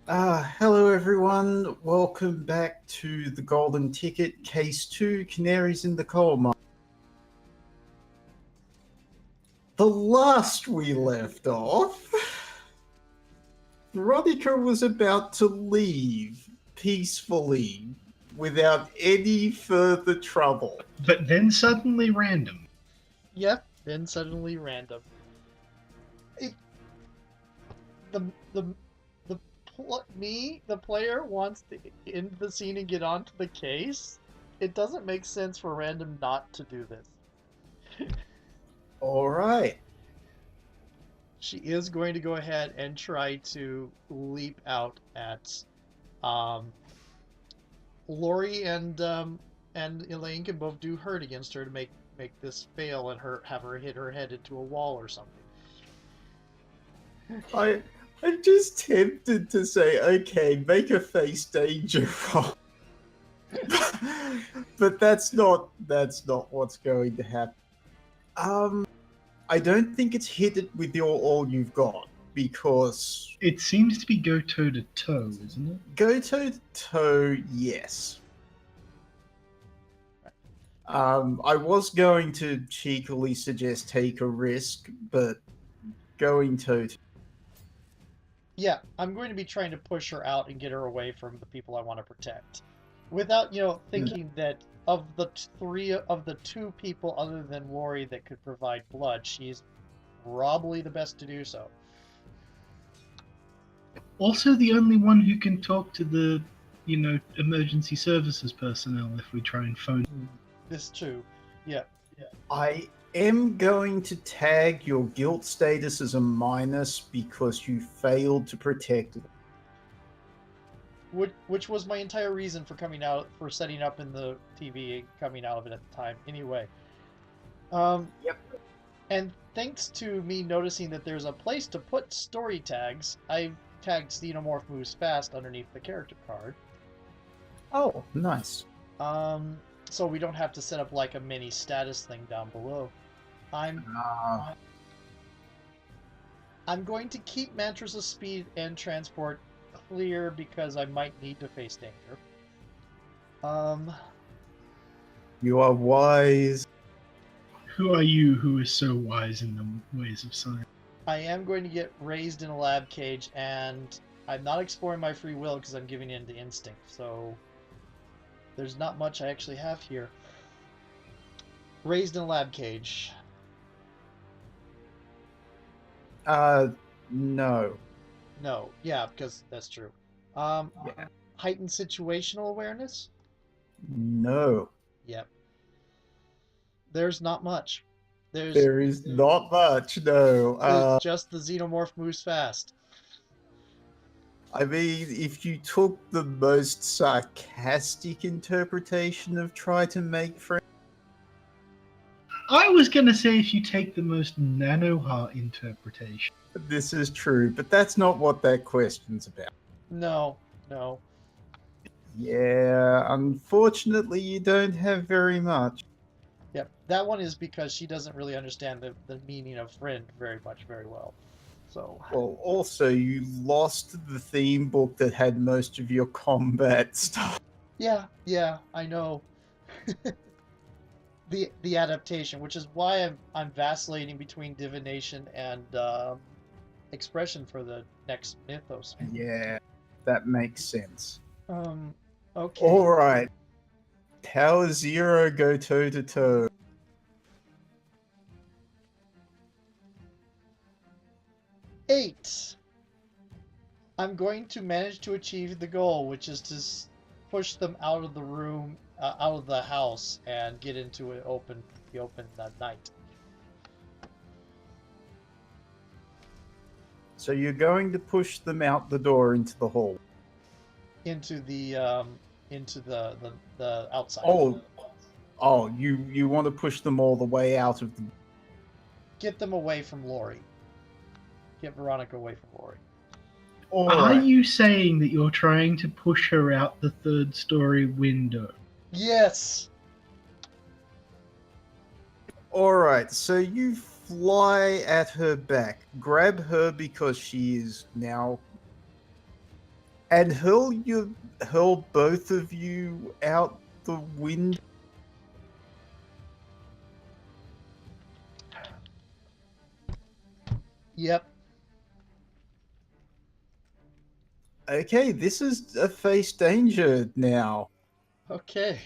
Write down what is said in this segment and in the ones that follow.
Hello everyone. Welcome back to the Golden Ticket, Case 2, Canaries in the Coal Mine. The last we left off, Veronica was about to leave peacefully without any further trouble. But then suddenly random. Yep, then suddenly random. It, the the player wants to end the scene and get onto the case. It doesn't make sense for random not to do this. Alright. She is going to go ahead and try to leap out at Lori and Elaine can both do hurt against her to make this fail and have her hit her head into a wall or something. I'm just tempted to say, okay, make a face danger roll. But that's not what's going to happen. I don't think it's hit it with all you've got, because It seems to be go toe to toe, isn't it? go toe to toe, yes. I was going to cheekily suggest take a risk, but going toe to Yeah, I'm going to be trying to push her out and get her away from the people I want to protect. Without, thinking that of the two people other than Lori that could provide blood, she's probably the best to do so. Also, the only one who can talk to the, emergency services personnel if we try and phone. This too. Yeah. I am going to tag your guilt status as a minus because you failed to protect it. Which was my entire reason for setting up in the TV and coming out of it at the time. Anyway. Yep. And thanks to me noticing that there's a place to put story tags, I've tagged Xenomorph Moves Fast underneath the character card. Oh, nice. So we don't have to set up like a mini status thing down below. I'm going to keep Mantras of Speed and Transport clear because I might need to face danger. You are wise. Who are you who is so wise in the ways of science? I am going to get raised in a lab cage, and I'm not exploring my free will because I'm giving in to instinct, so there's not much I actually have here. Raised in a lab cage. No. No. Yeah, because that's true. Yeah. Heightened situational awareness? No. Yep. There's not much. There is not much, no. There's just the Xenomorph Moves Fast. I mean, if you took the most sarcastic interpretation of try to make friends, I was gonna say if you take the most nanoheart interpretation. this is true, but that's not what that question's about. No. Yeah, unfortunately, you don't have very much. Yep. That one is because she doesn't really understand the meaning of friend very well. So. Well, also, you lost the theme book that had most of your combat stuff. Yeah, I know. the adaptation, which is why I'm vacillating between divination and expression for the next mythos. Yeah, that makes sense. Okay. All right. Tower Zero go toe to toe. Eight. I'm going to manage to achieve the goal, which is to push them out of the room, out of the house, and get into the open night. So you're going to push them out the door into the hall. Into the outside. You want to push them all the way out of the... Get them away from Lori. Get Veronica away from Lori. Are you saying that you're trying to push her out the third story window? Yes. Alright, so you fly at her back. Grab her because she is now And hurl both of you out the window. Yep. Okay, this is a face danger now. Okay.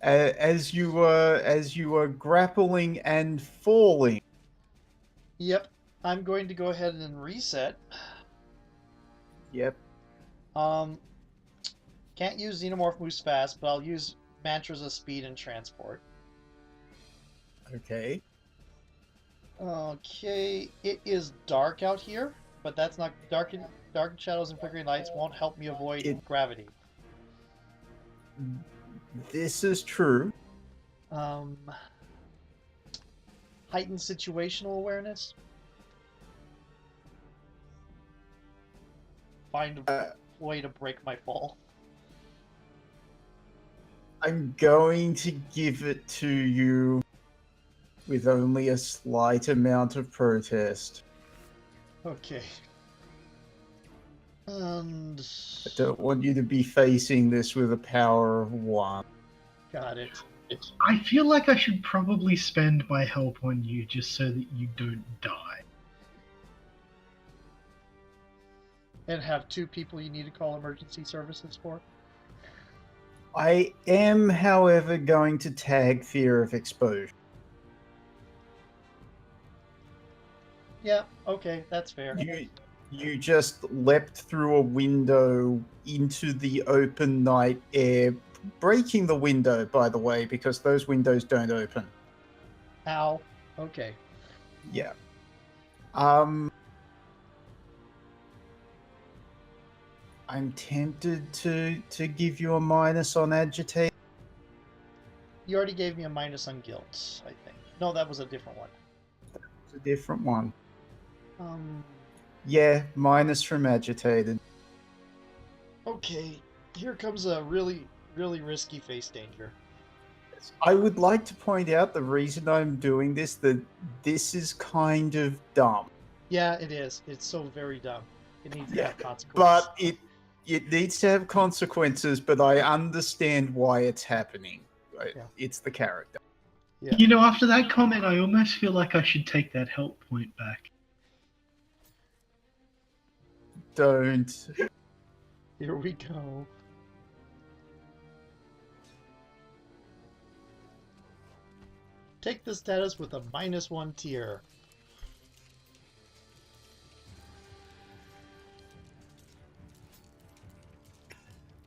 As you were grappling and falling. Yep. I'm going to go ahead and reset. Yep. Can't use Xenomorph moves fast, but I'll use Mantras of Speed and Transport. Okay. Okay, it is dark out here, but that's not dark shadows and flickering lights won't help me avoid gravity. This is true. Heightened situational awareness. Find a way to break my fall. I'm going to give it to you with only a slight amount of protest. Okay. And I don't want you to be facing this with a power of 1. got it. I feel like I should probably spend my help on you just so that you don't die. And have 2 people you need to call emergency services for. I am, however, going to tag fear of exposure. Yeah, okay, that's fair. You just leapt through a window into the open night air, breaking the window, by the way, because those windows don't open. Ow. Okay. Yeah. I'm tempted to give you a minus on agitate. You already gave me a minus on guilt, I think. No, that was a different one. It's a different one. Um. Yeah, minus from agitated. Okay, here comes a really, really risky face danger. I would like to point out the reason I'm doing this, that this is kind of dumb. Yeah, it is. It's so very dumb. It needs to have consequences. But it needs to have consequences, but I understand why it's happening. Yeah. It's the character. Yeah. You know, after that comment, I almost feel like I should take that help point back. Don't. Here we go. Take the status with a -1 tier.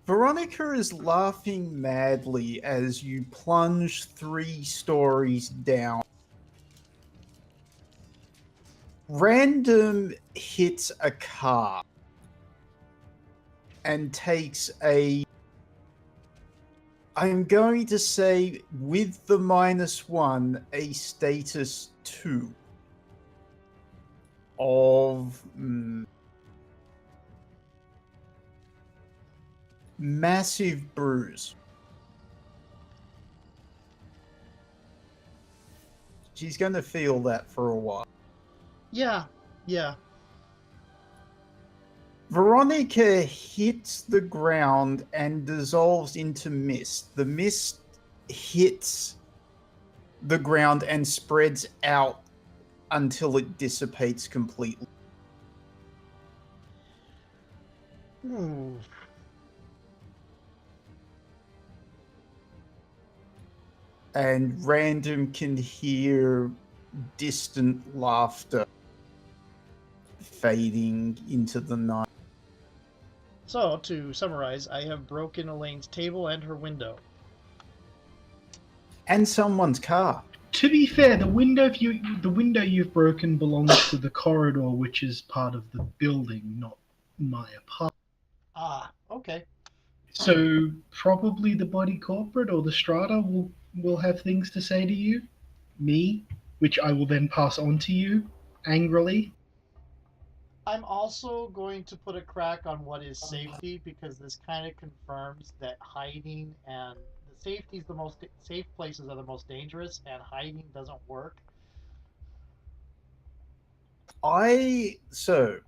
Veronica is laughing madly as you plunge 3 stories down. Random hits a car and takes a, I'm going to say, with the -1, a status 2 of massive bruise. She's going to feel that for a while. Yeah, yeah. Veronica hits the ground and dissolves into mist. The mist hits the ground and spreads out until it dissipates completely. Ooh. And Random can hear distant laughter fading into the night. So, to summarize, I have broken Elaine's table and her window. And someone's car. To be fair, the window you've broken belongs to the corridor, which is part of the building, not my apartment. Ah, okay. So probably the body corporate or the strata will have things to say to you, me, which I will then pass on to you angrily. I'm also going to put a crack on what is safety, because this kind of confirms that hiding and the safety is safe places are the most dangerous, and hiding doesn't work. So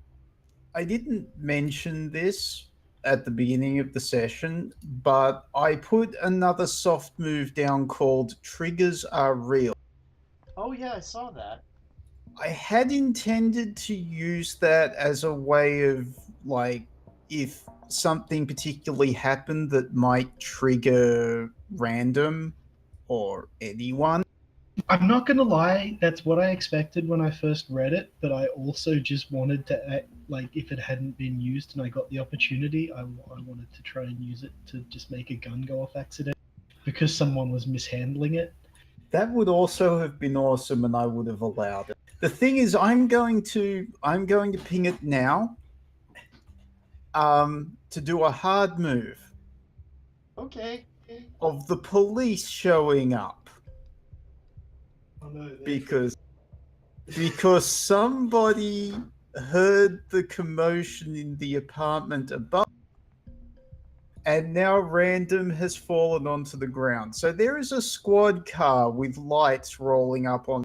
I didn't mention this at the beginning of the session, but I put another soft move down called Triggers Are Real. Oh yeah, I saw that. I had intended to use that as a way of, like, if something particularly happened that might trigger random or anyone. I'm not gonna lie, that's what I expected when I first read it, but I also just wanted to act, like, if it hadn't been used and I got the opportunity, I wanted to try and use it to just make a gun go off accident because someone was mishandling it. That would also have been awesome, and I would have allowed it. The thing is, I'm going to ping it now. To do a hard move Okay. of the police showing up Oh no, because somebody heard the commotion in the apartment above, and now random has fallen onto the ground. So there is a squad car with lights rolling up on.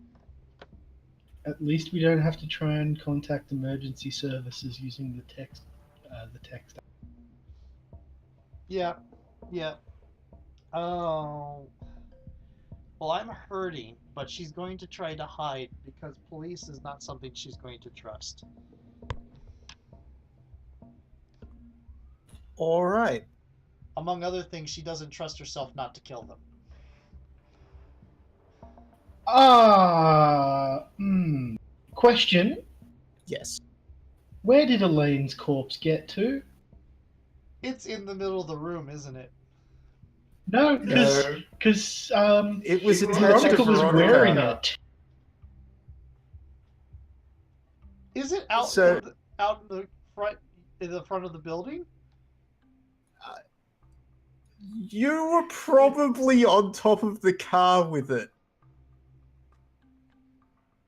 at least we don't have to try and contact emergency services using the text. The text. Yeah. Yeah. Oh. Well, I'm hurting, but she's going to try to hide because police is not something she's going to trust. All right. Among other things, she doesn't trust herself not to kill them. Question: Yes. where did Elaine's corpse get to? It's in the middle of the room, isn't it? No, No. because It was attached Veronica to was Veronica. wearing it. Is it out So- in the front of the building? You were probably on top of the car with it.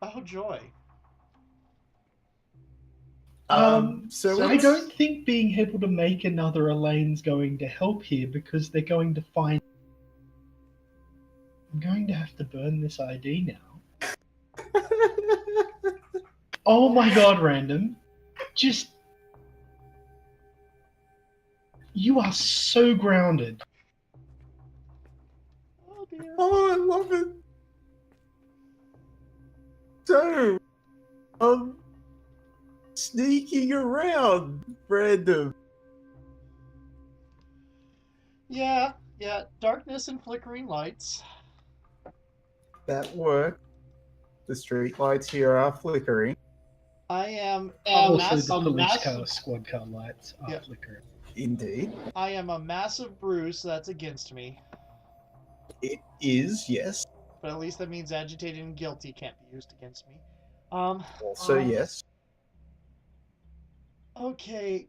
Oh joy! So I it's- don't think being able to make another Elaine's going to help here because they're going to find. I'm going to have to burn this ID now. Oh my god, random. Just. You are so grounded. Oh dear! Oh, I love it. So, sneaking around, random. Yeah, yeah. Darkness and flickering lights. That worked. The street lights here are flickering. I am Also, the police car, squad car lights are Yeah. flickering. Indeed. I am a massive bruise that's against me. It is, yes. But at least that means agitated and guilty can't be used against me. Also, yes. Okay.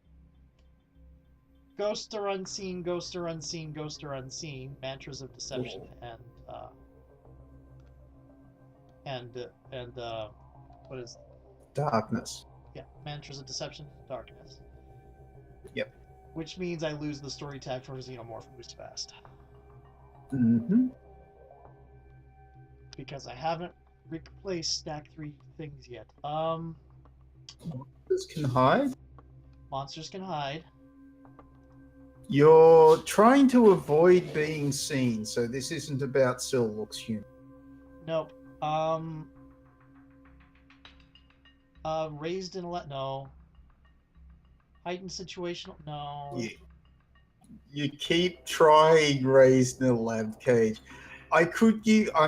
Ghost or unseen, ghost or unseen, ghost or unseen. Mantras of deception and what is? Darkness. Yeah, mantras of deception, darkness. Yep. Which means I lose the story tag for Xenomorph moves fast Mm-hmm. because I haven't replaced stack 3 things yet. This can hide. Monsters can hide. You're trying to avoid being seen, so this isn't about Syl looks human. Nope. Raised in no. Heightened situational, no. You keep trying raised in a lab cage. I'm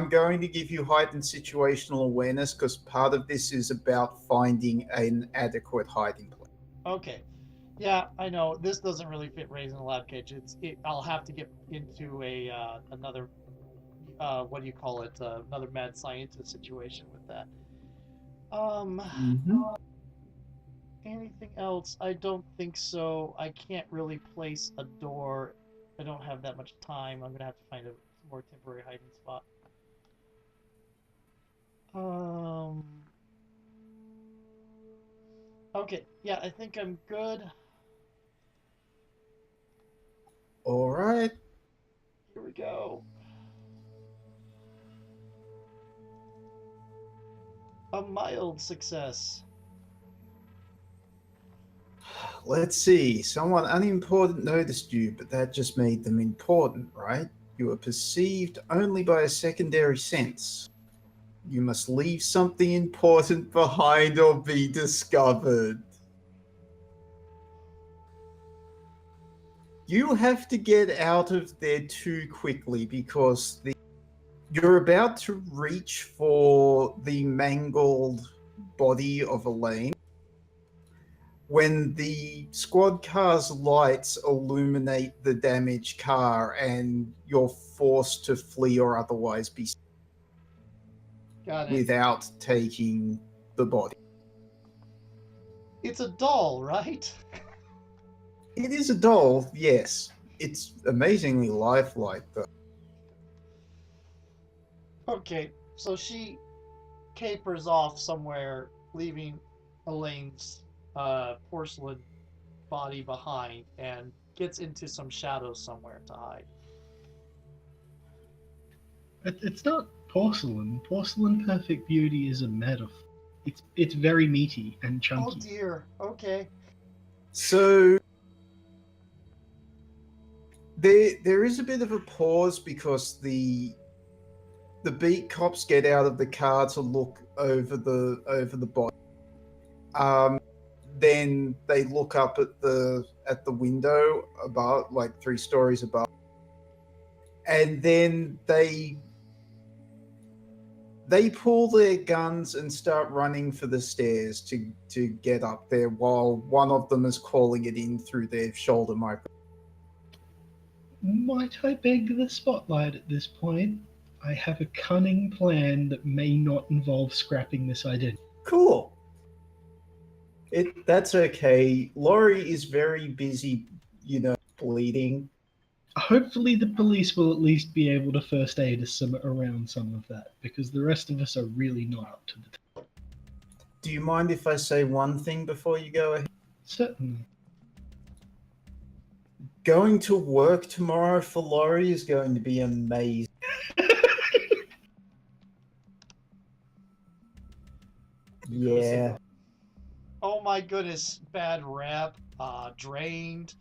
going to give you heightened situational awareness because part of this is about finding an adequate hiding place. Okay. Yeah, I know. This doesn't really fit raised in a lab cage. I'll have to get into another what do you call it? Another mad scientist situation with that. Anything else? I don't think so. I can't really place a door. I don't have that much time. I'm gonna have to find a more temporary hiding spot. Okay, yeah, I think I'm good. All right. Here we go. A mild success. Let's see. Someone unimportant noticed you, but that just made them important, right? You are perceived only by a secondary sense. You must leave something important behind or be discovered. You have to get out of there too quickly because you're about to reach for the mangled body of Elaine when the squad car's lights illuminate the damaged car and you're forced to flee or otherwise be Got it. without taking the body. It's a doll, right? It is a doll, yes. It's amazingly lifelike, though. Okay, so she capers off somewhere, leaving Elaine's porcelain body behind, and gets into some shadows somewhere to hide. It's not porcelain. Porcelain perfect beauty is a metaphor. It's very meaty and chunky. Oh dear. Okay. So there is a bit of a pause because the beat cops get out of the car to look over the body. Then they look up at the window above, like 3 stories above, and then they pull their guns and start running for the stairs to get up there, while one of them is calling it in through their shoulder microphone. Might I beg the spotlight at this point? I have a cunning plan that may not involve scrapping this identity. Cool. That's okay. Laurie is very busy, bleeding. Hopefully the police will at least be able to first aid us around some of that, because the rest of us are really not up to the task. Do you mind if I say one thing before you go ahead? Certainly. Going to work tomorrow for Laurie is going to be amazing. Yeah. Oh my goodness, bad rap, drained.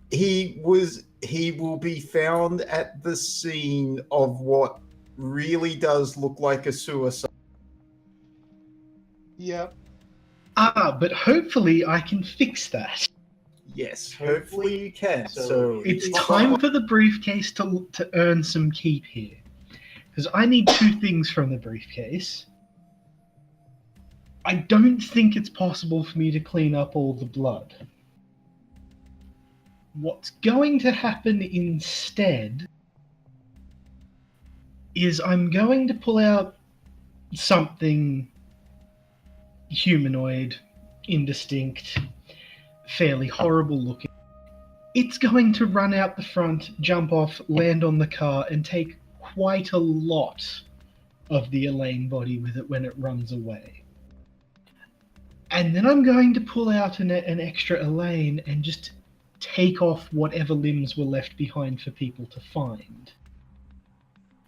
He will be found at the scene of what really does look like a suicide. Yep. But hopefully I can fix that. Yes, hopefully you can. So It's time for the briefcase to earn some keep here. Because I need 2 things from the briefcase. I don't think it's possible for me to clean up all the blood. What's going to happen instead is I'm going to pull out something humanoid, indistinct, fairly horrible looking. It's going to run out the front, jump off, land on the car, and take quite a lot of the Elaine body with it when it runs away. And then I'm going to pull out an extra Elaine and just take off whatever limbs were left behind for people to find.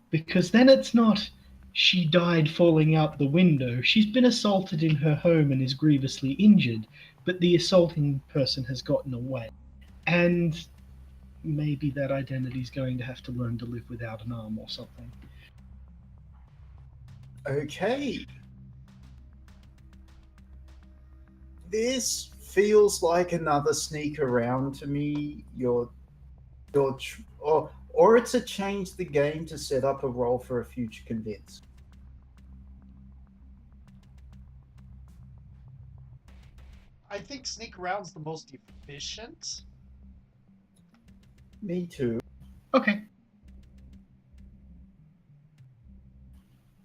Because then it's not she died falling out the window. She's been assaulted in her home and is grievously injured, but the assaulting person has gotten away. And maybe that identity's going to have to learn to live without an arm or something. Okay. This feels like another sneak around to me. Or it's a change the game to set up a role for a future convince. I think sneak around's the most efficient. Me too. Okay.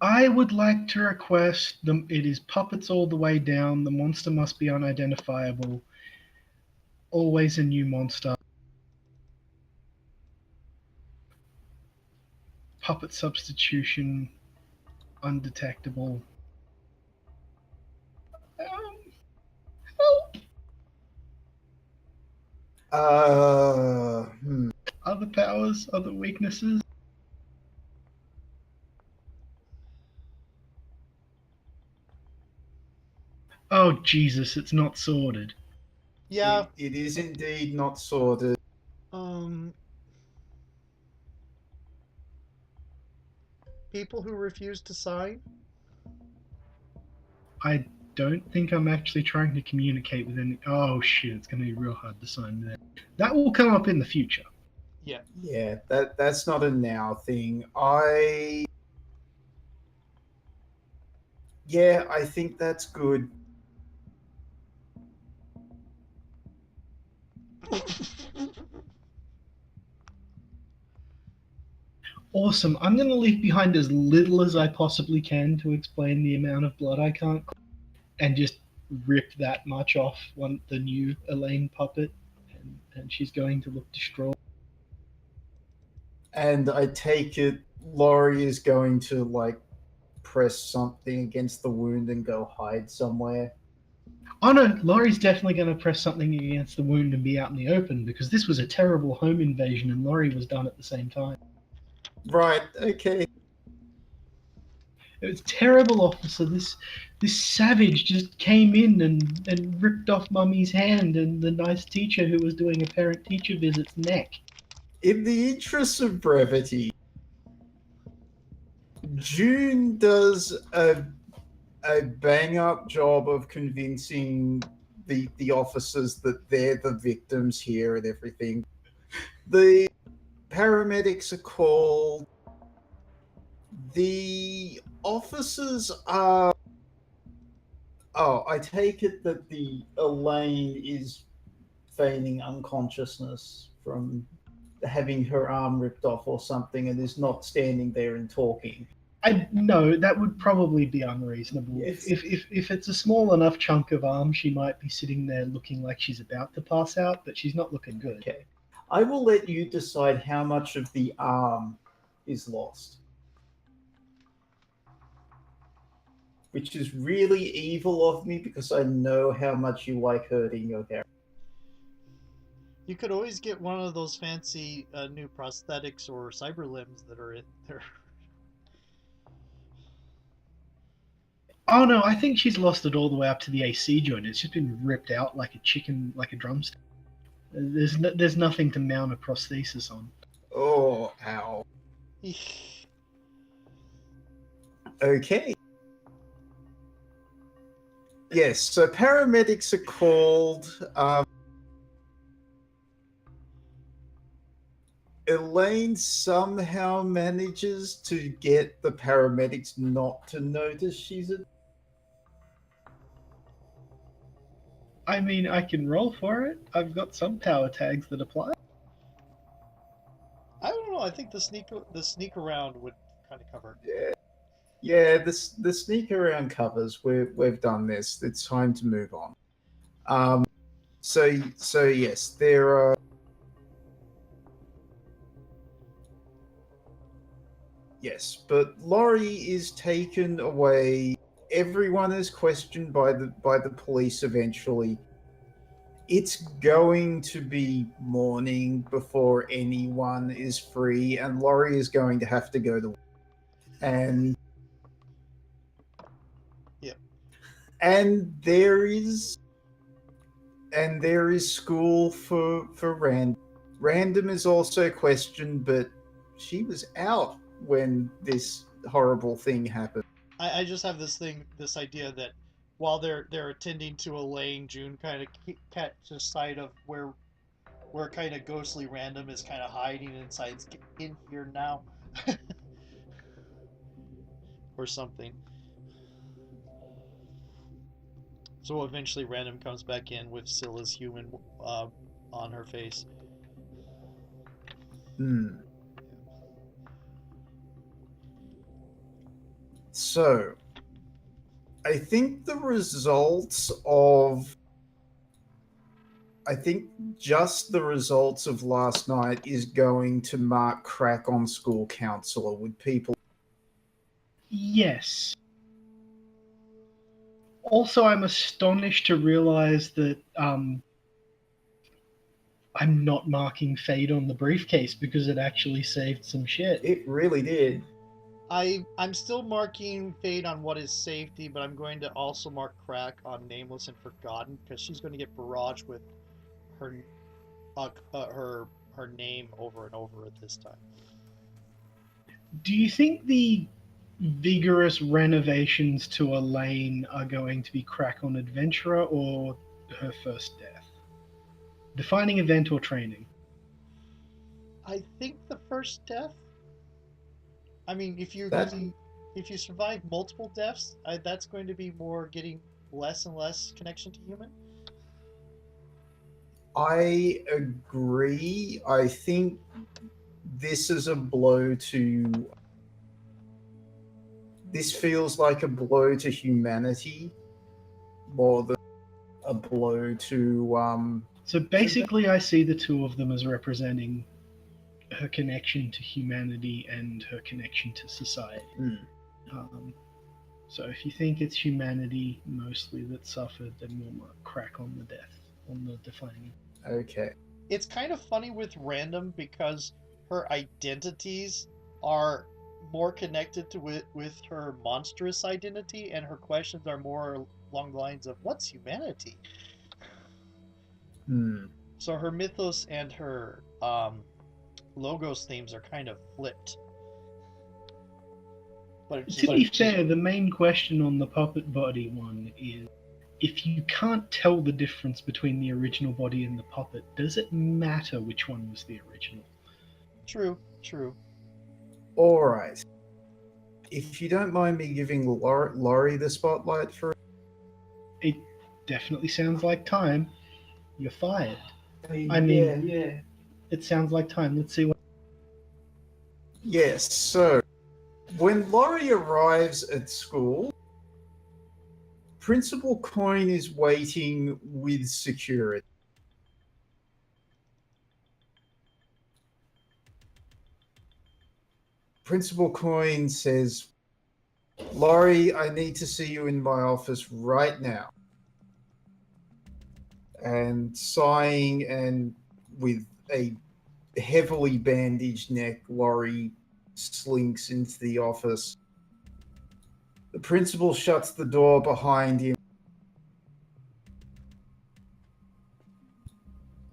I would like to request it is puppets all the way down. The monster must be unidentifiable. Always a new monster. Puppet substitution. Undetectable. Help! Other powers, other weaknesses. Jesus, it's not sorted. Yeah. It is indeed not sorted. People who refuse to sign. I don't think I'm actually trying to communicate with any. Oh shit, it's going to be real hard to sign there. That will come up in the future. Yeah. Yeah, that's not a now thing. Yeah, I think that's good. Awesome. I'm going to leave behind as little as I possibly can to explain the amount of blood I can't, and just rip that much off the new Elaine puppet, and she's going to look distraught. And I take it Laurie is going to like press something against the wound and go hide somewhere. Oh no, Laurie's definitely going to press something against the wound and be out in the open, because this was a terrible home invasion and Laurie was done at the same time. Right, okay. It was terrible, officer. This savage just came in and ripped off Mummy's hand and the nice teacher who was doing a parent-teacher visit's neck. In the interest of brevity, June does a bang up job of convincing the officers that they're the victims here and everything. The paramedics are called. The officers are. Oh, I take it that the Elaine is feigning unconsciousness from having her arm ripped off or something and is not standing there and talking. No, that would probably be unreasonable. Yes. If it's a small enough chunk of arm, she might be sitting there looking like she's about to pass out, but she's not looking good. Okay. I will let you decide how much of the arm is lost. Which is really evil of me because I know how much you like hurting your character. You could always get one of those fancy new prosthetics or cyber limbs that are in there. Oh no, I think she's lost it all the way up to the AC joint. It's just been ripped out like a chicken, like a drumstick. There's nothing to mount a prosthesis on. Oh, ow. Okay. Yes, so paramedics are called. Elaine somehow manages to get the paramedics not to notice she's a. I mean, I can roll for it. I've got some power tags that apply. I don't know. I think the sneak around would kind of cover. Yeah. The sneak around covers. We've done this. It's time to move on. So yes, there are. Yes, but Laurie is taken away. Everyone is questioned by the police eventually. It's going to be morning before anyone is free, and Laurie is going to have to go to work. And Yep. And there is school for Random. Random is also questioned, but she was out when this horrible thing happened. I just have this idea that while they're attending to Elaine, June kind of catches sight of where kind of ghostly Random is kind of hiding inside in here now, or something. So eventually, Random comes back in with Scylla's human on her face. So, I think the results of. I think just the results of last night is going to mark crack on school counselor with people. Yes. Also, I'm astonished to realize that I'm not marking fade on the briefcase because it actually saved some shit. It really did. I'm still marking Fade on what is safety, but I'm going to also mark Crack on Nameless and Forgotten because she's going to get barraged with her her name over and over at this time. Do you think the vigorous renovations to Elaine are going to be Crack on Adventurer or her first death? Defining event or training? I think the first death. I mean, That if you survive multiple deaths, that's going to be more getting less and less connection to human. I agree. I think this is a blow to. This feels like a blow to humanity more than a blow to. So basically, I see the two of them as representing her connection to humanity and her connection to society. So if you think it's humanity mostly that suffered, then we'll mark Crack on the death, on the defining. Okay. It's kind of funny with Random because her identities are more connected to with her monstrous identity, and her questions are more along the lines of what's humanity. So her mythos and her logos themes are kind of flipped. But to be fair, the main question on the puppet body one is, if you can't tell the difference between the original body and the puppet, does it matter which one was the original? True, true. All right. If you don't mind me giving Laurie the spotlight for it, definitely sounds like time. You're fired. I mean, yeah. It sounds like time. Let's see what. Yes. So, when Laurie arrives at school, Principal Coin is waiting with security. Principal Coin says, Laurie, I need to see you in my office right now. And sighing and with a heavily bandaged neck, Laurie slinks into the office. The principal shuts the door behind him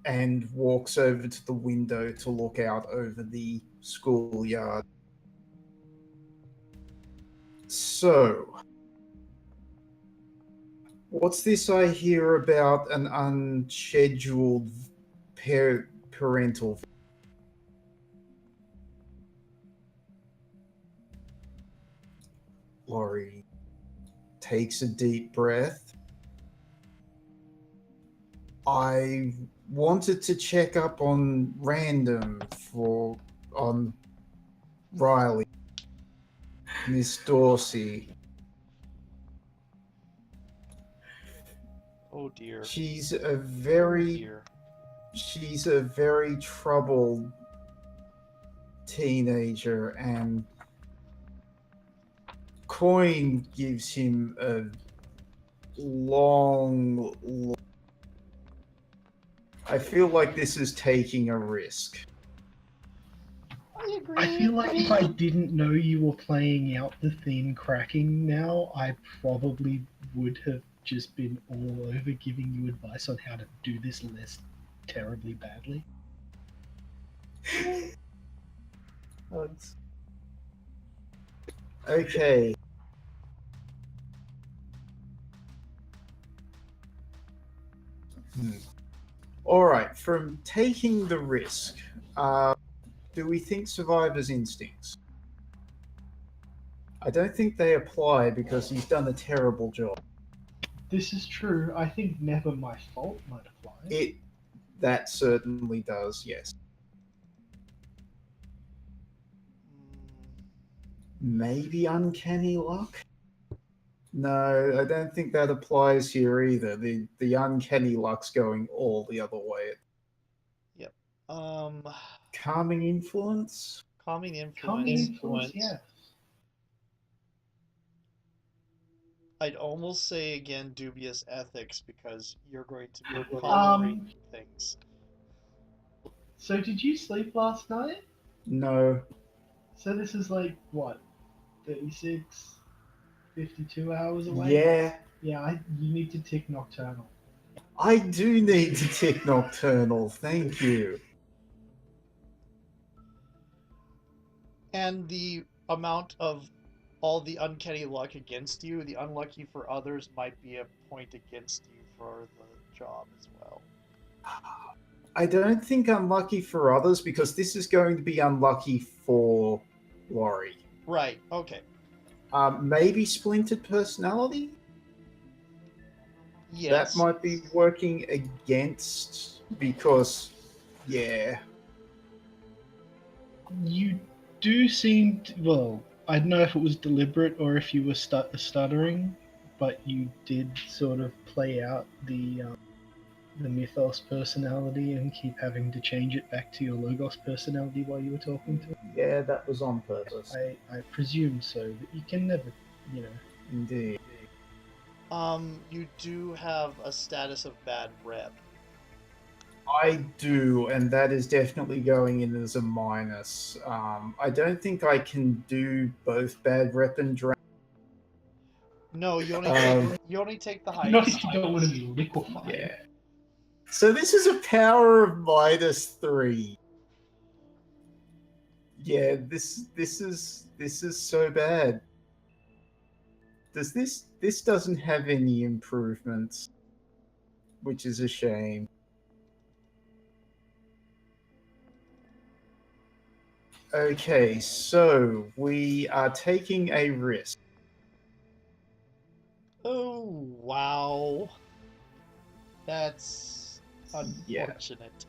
and walks over to the window to look out over the schoolyard. So, what's this I hear about an unscheduled parental? Laurie takes a deep breath. I wanted to check up on on Riley, Miss Dorsey. Oh dear. She's a very troubled teenager, and Coin gives him a long. I feel like this is taking a risk. I agree. I feel like if I didn't know you were playing out the theme cracking now, I probably would have just been all over giving you advice on how to do this less terribly badly. Okay. All right. From taking the risk, do we think survivor's instincts? I don't think they apply because he's done a terrible job. This is true. I think never my fault might apply. That certainly does, yes. Maybe uncanny luck? No, I don't think that applies here either. The uncanny luck's going all the other way. Yep. Calming influence? Calming influence. Calming influence, yes. I'd almost say again dubious ethics because you're going to be tolerating things. So did you sleep last night? No. So this is like what? 36, 52 hours away. Yeah, Yeah, you need to tick Nocturnal. I do need to tick Nocturnal. Thank you. And the amount of all the uncanny luck against you, the unlucky for others might be a point against you for the job as well. I don't think unlucky for others because this is going to be unlucky for Laurie. Right, okay. Maybe splintered personality? That Yes. might be working against because, yeah. You do seem to, well, I don't know if it was deliberate or if you were stuttering, but you did sort of play out the mythos personality and keep having to change it back to your logos personality while you were talking to him. Yeah, that was on purpose. I presume so, but you can never, you know. Indeed. You do have a status of bad rep. I do, and that is definitely going in as a minus. I don't think I can do both bad rep and drain. No, you only take the Not highest. if you don't want to be liquefied. Yeah. So this is a power of -3. Yeah, this is so bad. This doesn't have any improvements, which is a shame. Okay, so we are taking a risk. Oh, wow. That's unfortunate.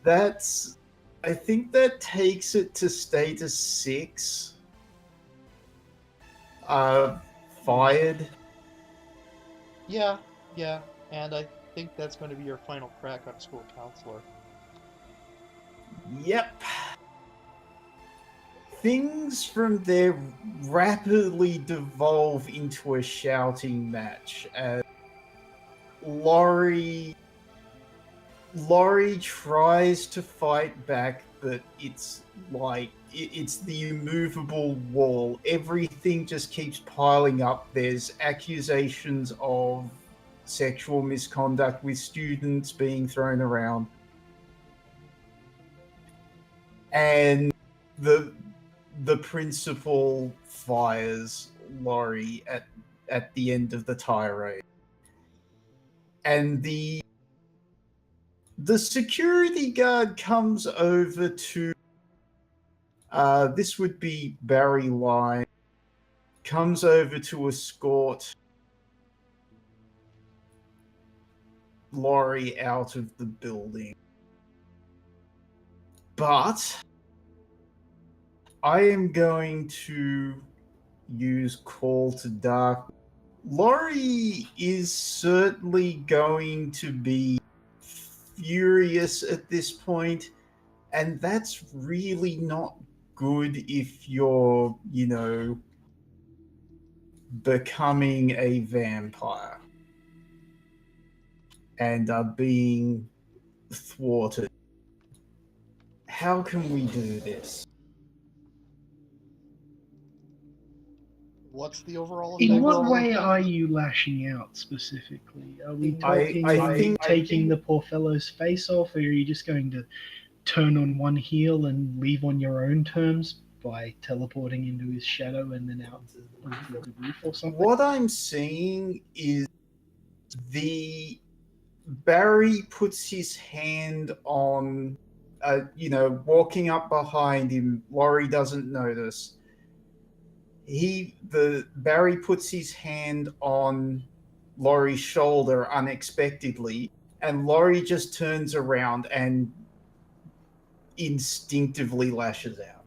That's I think that takes it to status 6. Fired. Yeah, and I think that's going to be your final crack on school counselor. Yep. Things from there rapidly devolve into a shouting match as Laurie tries to fight back, but it's like it's the immovable wall. Everything just keeps piling up. There's accusations of sexual misconduct with students being thrown around, and the principal fires Laurie at the end of the tirade, and the security guard comes over to this would be Barry Line, comes over to escort Laurie out of the building. But I am going to use Call to Dark. Laurie is certainly going to be furious at this point, and that's really not good if you're, becoming a vampire and are being thwarted. How can we do this? What's the overall effect? In what way are you lashing out specifically? Are we talking I think taking the poor fellow's face off, or are you just going to turn on one heel and leave on your own terms by teleporting into his shadow and then out onto the roof or something? What I'm seeing is the Barry puts his hand on, walking up behind him. Laurie doesn't notice. Barry puts his hand on Laurie's shoulder unexpectedly, and Laurie just turns around and instinctively lashes out.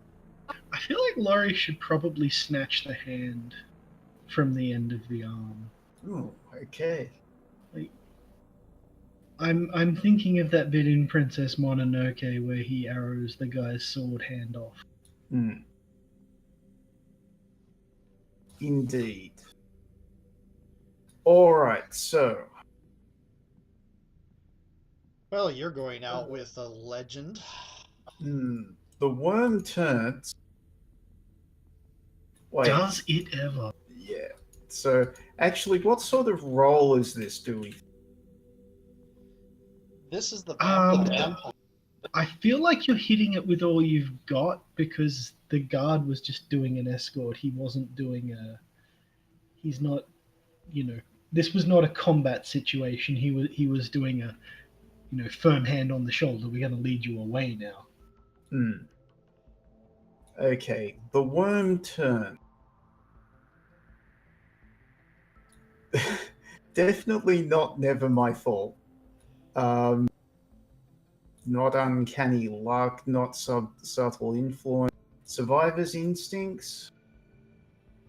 I feel like Laurie should probably snatch the hand from the end of the arm. Oh, okay. I'm thinking of that bit in Princess Mononoke where he arrows the guy's sword hand off. Indeed. Alright, so. Well, you're going out with a legend. The worm turns Wait. Does it ever? Yeah. So, actually, what sort of roll is this, do we? This is the Um, vampire. I feel like you're hitting it with all you've got because the guard was just doing an escort. He wasn't doing a. He's not, This was not a combat situation. He was doing a, firm hand on the shoulder. We're going to lead you away now. Hmm. Okay. The worm turn. Definitely not never my fault. Not uncanny luck, not subtle influence. Survivor's instincts.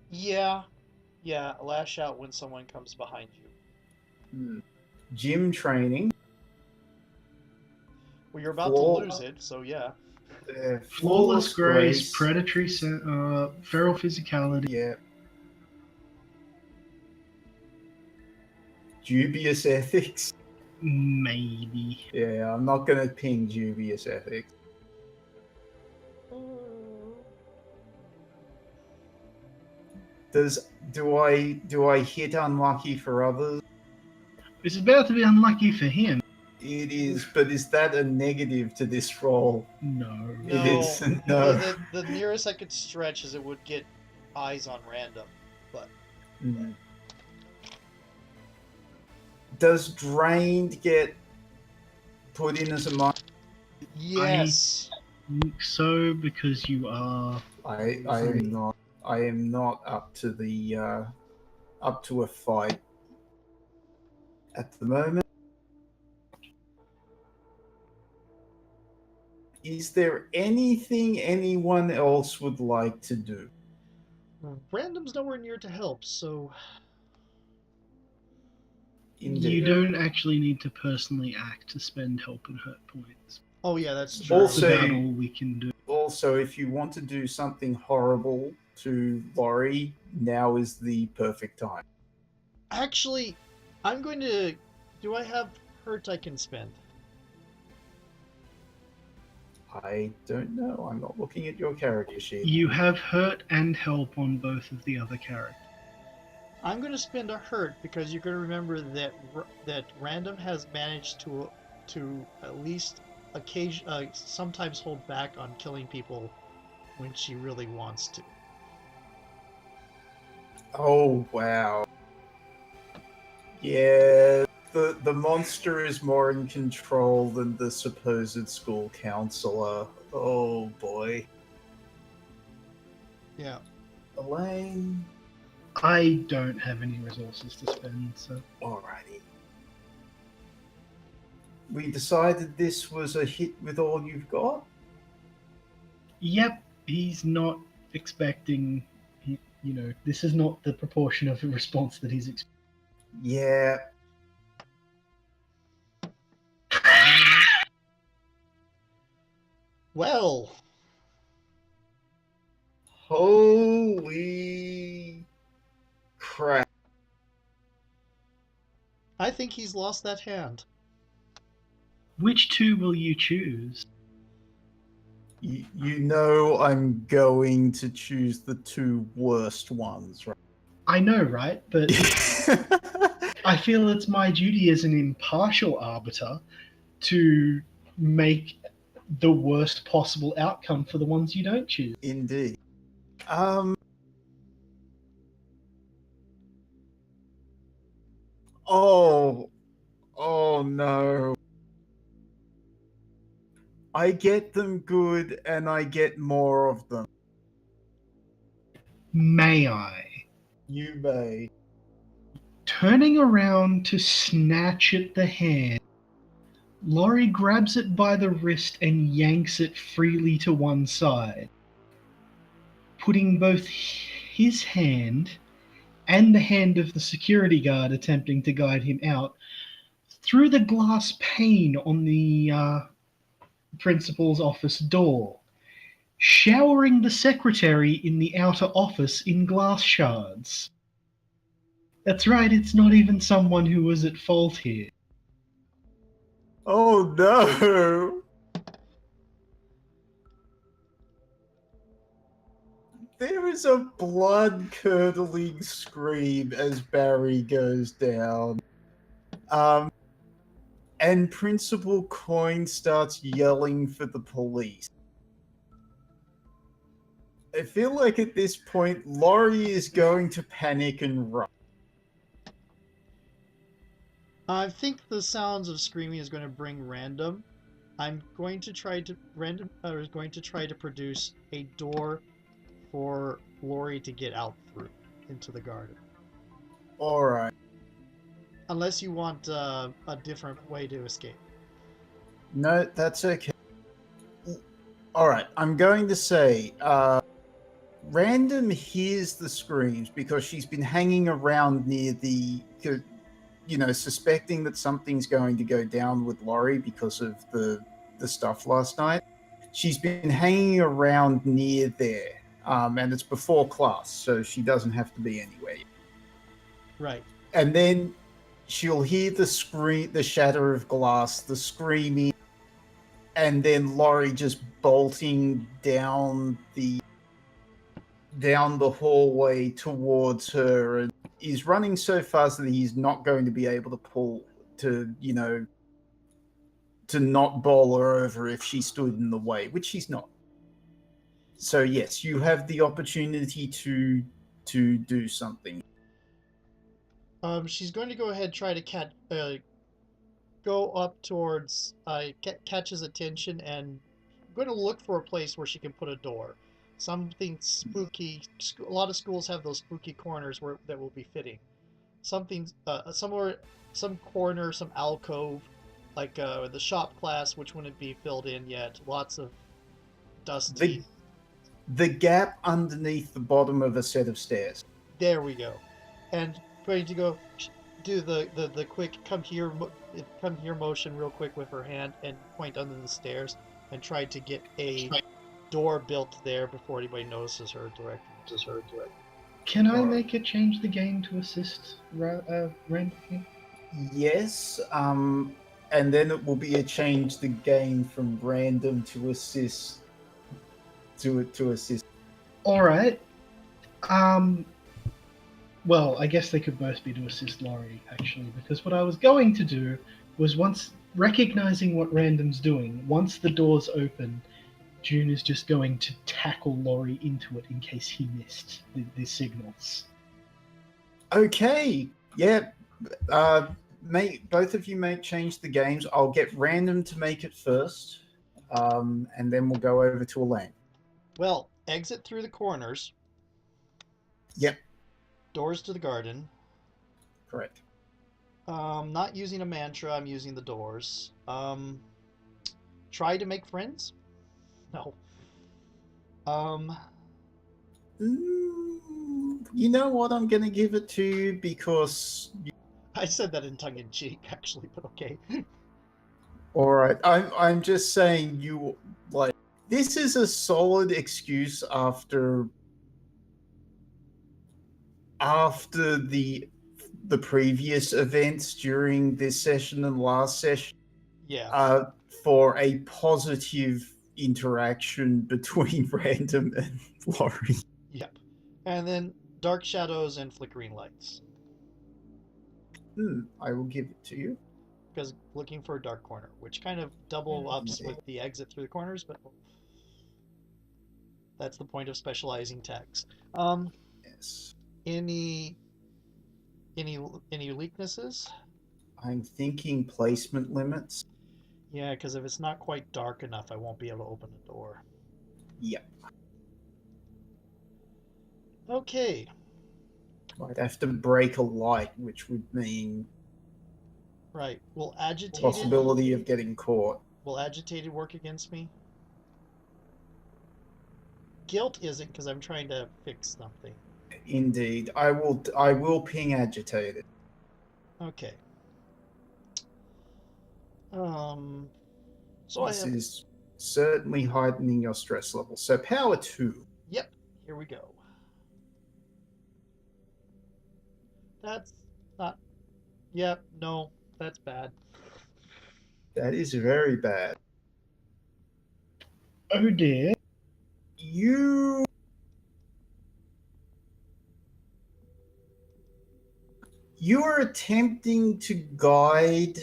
Yeah. Lash out when someone comes behind you. Gym training. Well, you're about to lose it, so yeah. Flawless grace, predatory, feral physicality. Yeah. Dubious ethics. Maybe. Yeah, I'm not gonna ping dubious ethics. Do I hit unlucky for others? It's about to be unlucky for him. It is, but is that a negative to this roll? No. It is. No. The nearest I could stretch is it would get eyes on random, but. Does drained get put in as a minus? Yes. I think so because you are. I am not up to the up to a fight at the moment. Is there anything anyone else would like to do? Random's nowhere near to help, so. Indeed. You don't actually need to personally act to spend help and hurt points. Oh yeah, that's true. That's about all we can do. Also, if you want to do something horrible to Laurie, now is the perfect time. Actually, I'm going to. Do I have hurt I can spend? I don't know. I'm not looking at your character sheet. You have hurt and help on both of the other characters. I'm going to spend a hurt because you're going to remember that Random has managed to at least sometimes hold back on killing people when she really wants to. Oh wow. Yeah, the monster is more in control than the supposed school counselor. Oh boy. Yeah. Elaine. I don't have any resources to spend, so. Alrighty. We decided this was a hit with all you've got? Yep, he's not expecting. This is not the proportion of the response that he's expecting. Yeah. Well. Holy crap. I think he's lost that hand. Which two will you choose? You know I'm going to choose the two worst ones, right? I know, right? But I feel it's my duty as an impartial arbiter to make the worst possible outcome for the ones you don't choose. Indeed. Oh no. I get them good and I get more of them. May I? You may. Turning around to snatch at the hand, Laurie grabs it by the wrist and yanks it freely to one side, putting both his hand and the hand of the security guard attempting to guide him out through the glass pane on the principal's office door, showering the secretary in the outer office in glass shards. That's right, it's not even someone who was at fault here. Oh no! There is a blood-curdling scream as Barry goes down. And Principal Coin starts yelling for the police. I feel like at this point, Laurie is going to panic and run. I think the sounds of screaming is going to bring random. I'm going to try to is going to try to produce a door for Lori to get out through into the garden. Alright. Unless you want a different way to escape. No, that's okay. Alright, I'm going to say, Random hears the screams because she's been hanging around near the, suspecting that something's going to go down with Laurie because of the stuff last night. She's been hanging around near there, and it's before class, so she doesn't have to be anywhere. Right. And then she'll hear the scream, the shatter of glass, the screaming, and then Laurie just bolting down the hallway towards her, and he's running so fast that he's not going to be able to pull to not bowl her over if she stood in the way, which she's not. So yes, you have the opportunity to do something. She's going to go ahead and try to go up towards catch his attention, and I'm going to look for a place where she can put a door. Something spooky. A lot of schools have those spooky corners that will be fitting. Something somewhere, some corner, some alcove, like the shop class, which wouldn't be filled in yet. Lots of dusty. The gap underneath the bottom of a set of stairs. There we go. And going to go do the quick come here motion real quick with her hand and point under the stairs and try to get a door built there before anybody notices her directly. Can I make it change the game to assist Random? Yes, and then it will be a change the game from random to assist to assist. All right. Well, I guess they could both be to assist Laurie, actually, because what I was going to do was, once recognizing what Random's doing, once the doors open, June is just going to tackle Laurie into it in case he missed the signals. Okay, yeah. Both of you may change the games. I'll get Random to make it first, and then we'll go over to Elaine. Well, exit through the corners. Yep. Doors to the garden. Correct. Not using a mantra, I'm using the doors. Try to make friends? No. You know what? I'm going to give it to you because... I said that in tongue-in-cheek, actually, but okay. Alright, I'm just saying you... This is a solid excuse after the previous events during this session and last session. Yeah. For a positive interaction between Random and Laurie. Yep. And then dark shadows and flickering lights. I will give it to you. Because looking for a dark corner, which kind of double ups with the exit through the corners, but that's the point of specializing tags. Yes. Any weaknesses? I'm thinking placement limits. Yeah, because if it's not quite dark enough, I won't be able to open the door. Yep. Okay. I'd have to break a light, which would mean Right. Will agitated possibility of getting caught. Will agitated work against me? Guilt isn't, because I'm trying to fix something. Indeed. I will ping agitated. Okay. So this is certainly heightening your stress level. So power 2. Yep. Here we go. That's not... Yep, no, that's bad. That is very bad. Oh dear. You You are attempting to guide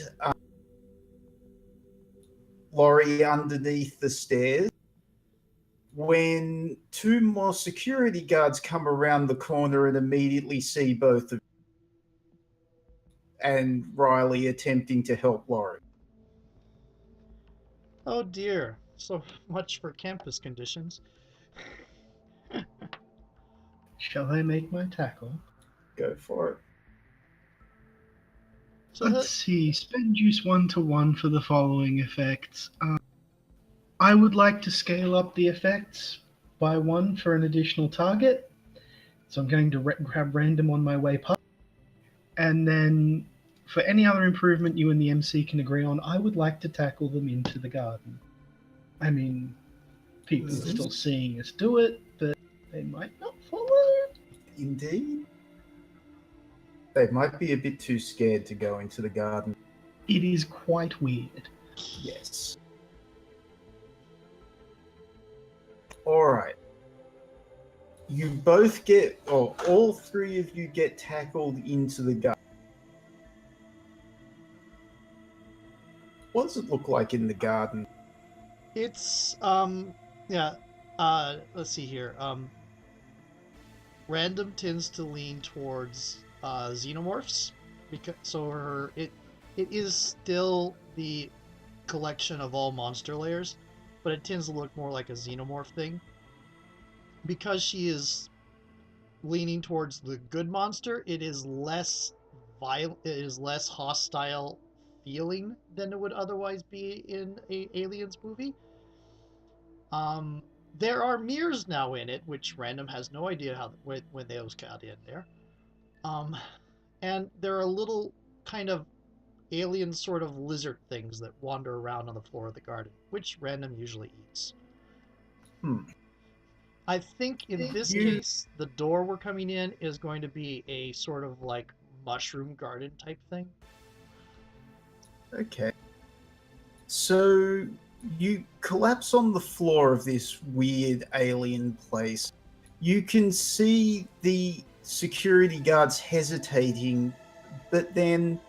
Laurie underneath the stairs when two more security guards come around the corner and immediately see both of you and Riley attempting to help Laurie. Oh dear. So much for campus conditions. Shall I make my tackle? Go for it. So Let's see. Spend juice 1-to-1 for the following effects. I would like to scale up the effects by 1 for an additional target. So I'm going to grab random on my way past. And then for any other improvement you and the MC can agree on, I would like to tackle them into the garden. I mean, people are still seeing us do it, but they might not follow. Indeed. They might be a bit too scared to go into the garden. It is quite weird. Yes. Alright. You both get, or all three of you get tackled into the garden. What does it look like in the garden? it's yeah. Let's see here. Random tends to lean towards xenomorphs because it is still the collection of all monster layers, but it tends to look more like a xenomorph thing. Because she is leaning towards the good monster, it is less violent, it is less hostile feeling than it would otherwise be in a Aliens movie. There are mirrors now in it, which Random has no idea how when those got in there. Um, and there are little kind of alien sort of lizard things that wander around on the floor of the garden, which Random usually eats. I think in this case, the door we're coming in is going to be a sort of like mushroom garden type thing. Okay. So you collapse on the floor of this weird alien place. You can see the security guards hesitating, but then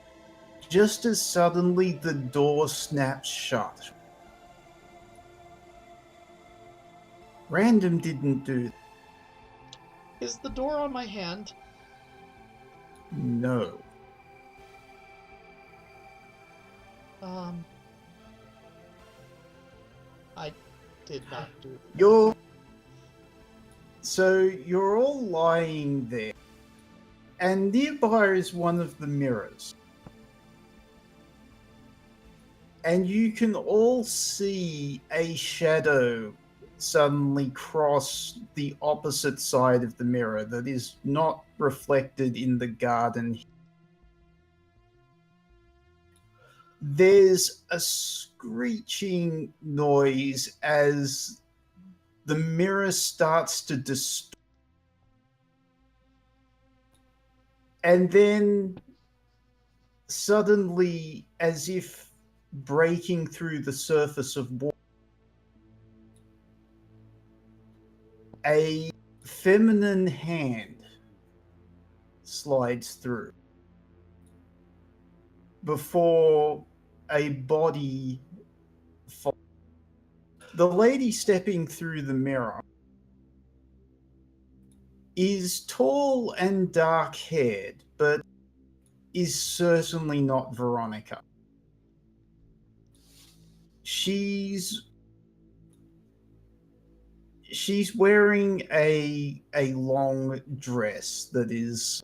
just as suddenly the door snaps shut. Random didn't do that. Is the door on my hand? No. I did not do that. You're all lying there, and nearby is one of the mirrors. And you can all see a shadow suddenly cross the opposite side of the mirror that is not reflected in the garden. There's a screeching noise as the mirror starts to distort. And then suddenly, as if breaking through the surface of water, a feminine hand slides through before a body falls. The lady stepping through the mirror is tall and dark-haired, but is certainly not Veronica. She's wearing a long dress that is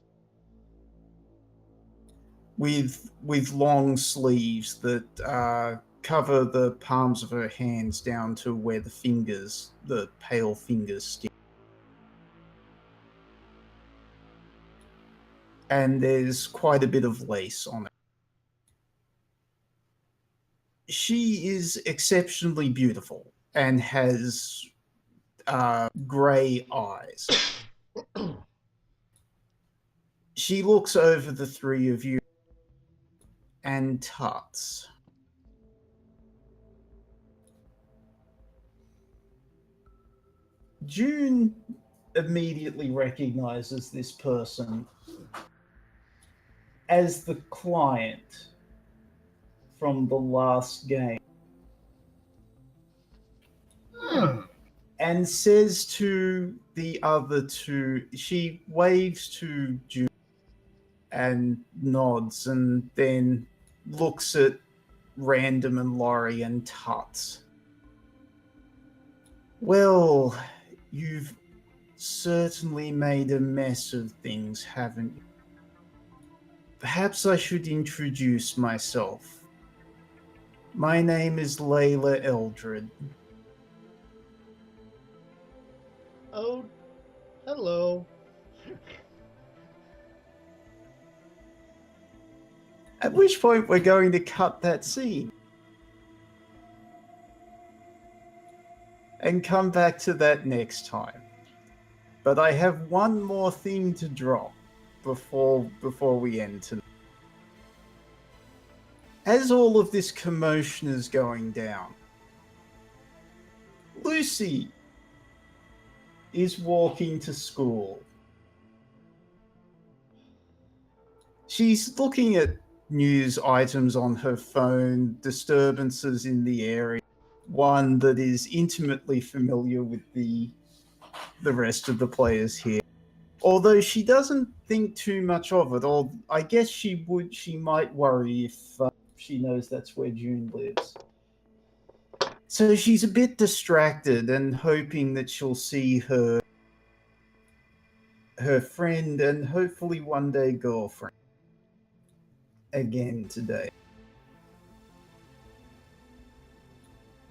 with long sleeves that cover the palms of her hands down to where the pale fingers stick. And there's quite a bit of lace on it. She is exceptionally beautiful and has grey eyes. She looks over the three of you and tuts. June immediately recognizes this person as the client from the last game Oh, and says to the other two, she waves to June and nods and then looks at Random and Laurie and Tuts. Well, you've certainly made a mess of things, haven't you? Perhaps I should introduce myself. My name is Layla Eldred. Oh, hello. At which point we're going to cut that scene and come back to that next time. But I have one more thing to drop before we end tonight. As all of this commotion is going down, Lucy is walking to school. She's looking at news items on her phone, disturbances in the area, one that is intimately familiar with the rest of the players here. Although she doesn't think too much of it, or I guess she might worry if she knows that's where June lives. So she's a bit distracted and hoping that she'll see her friend and hopefully one day girlfriend again today.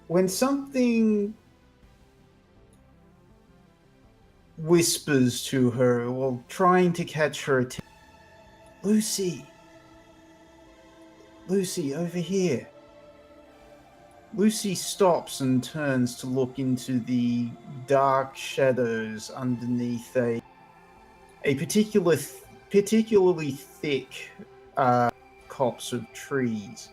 When something whispers to her while trying to catch her attention, Lucy, over here. Lucy stops and turns to look into the dark shadows underneath a particularly thick copse of trees.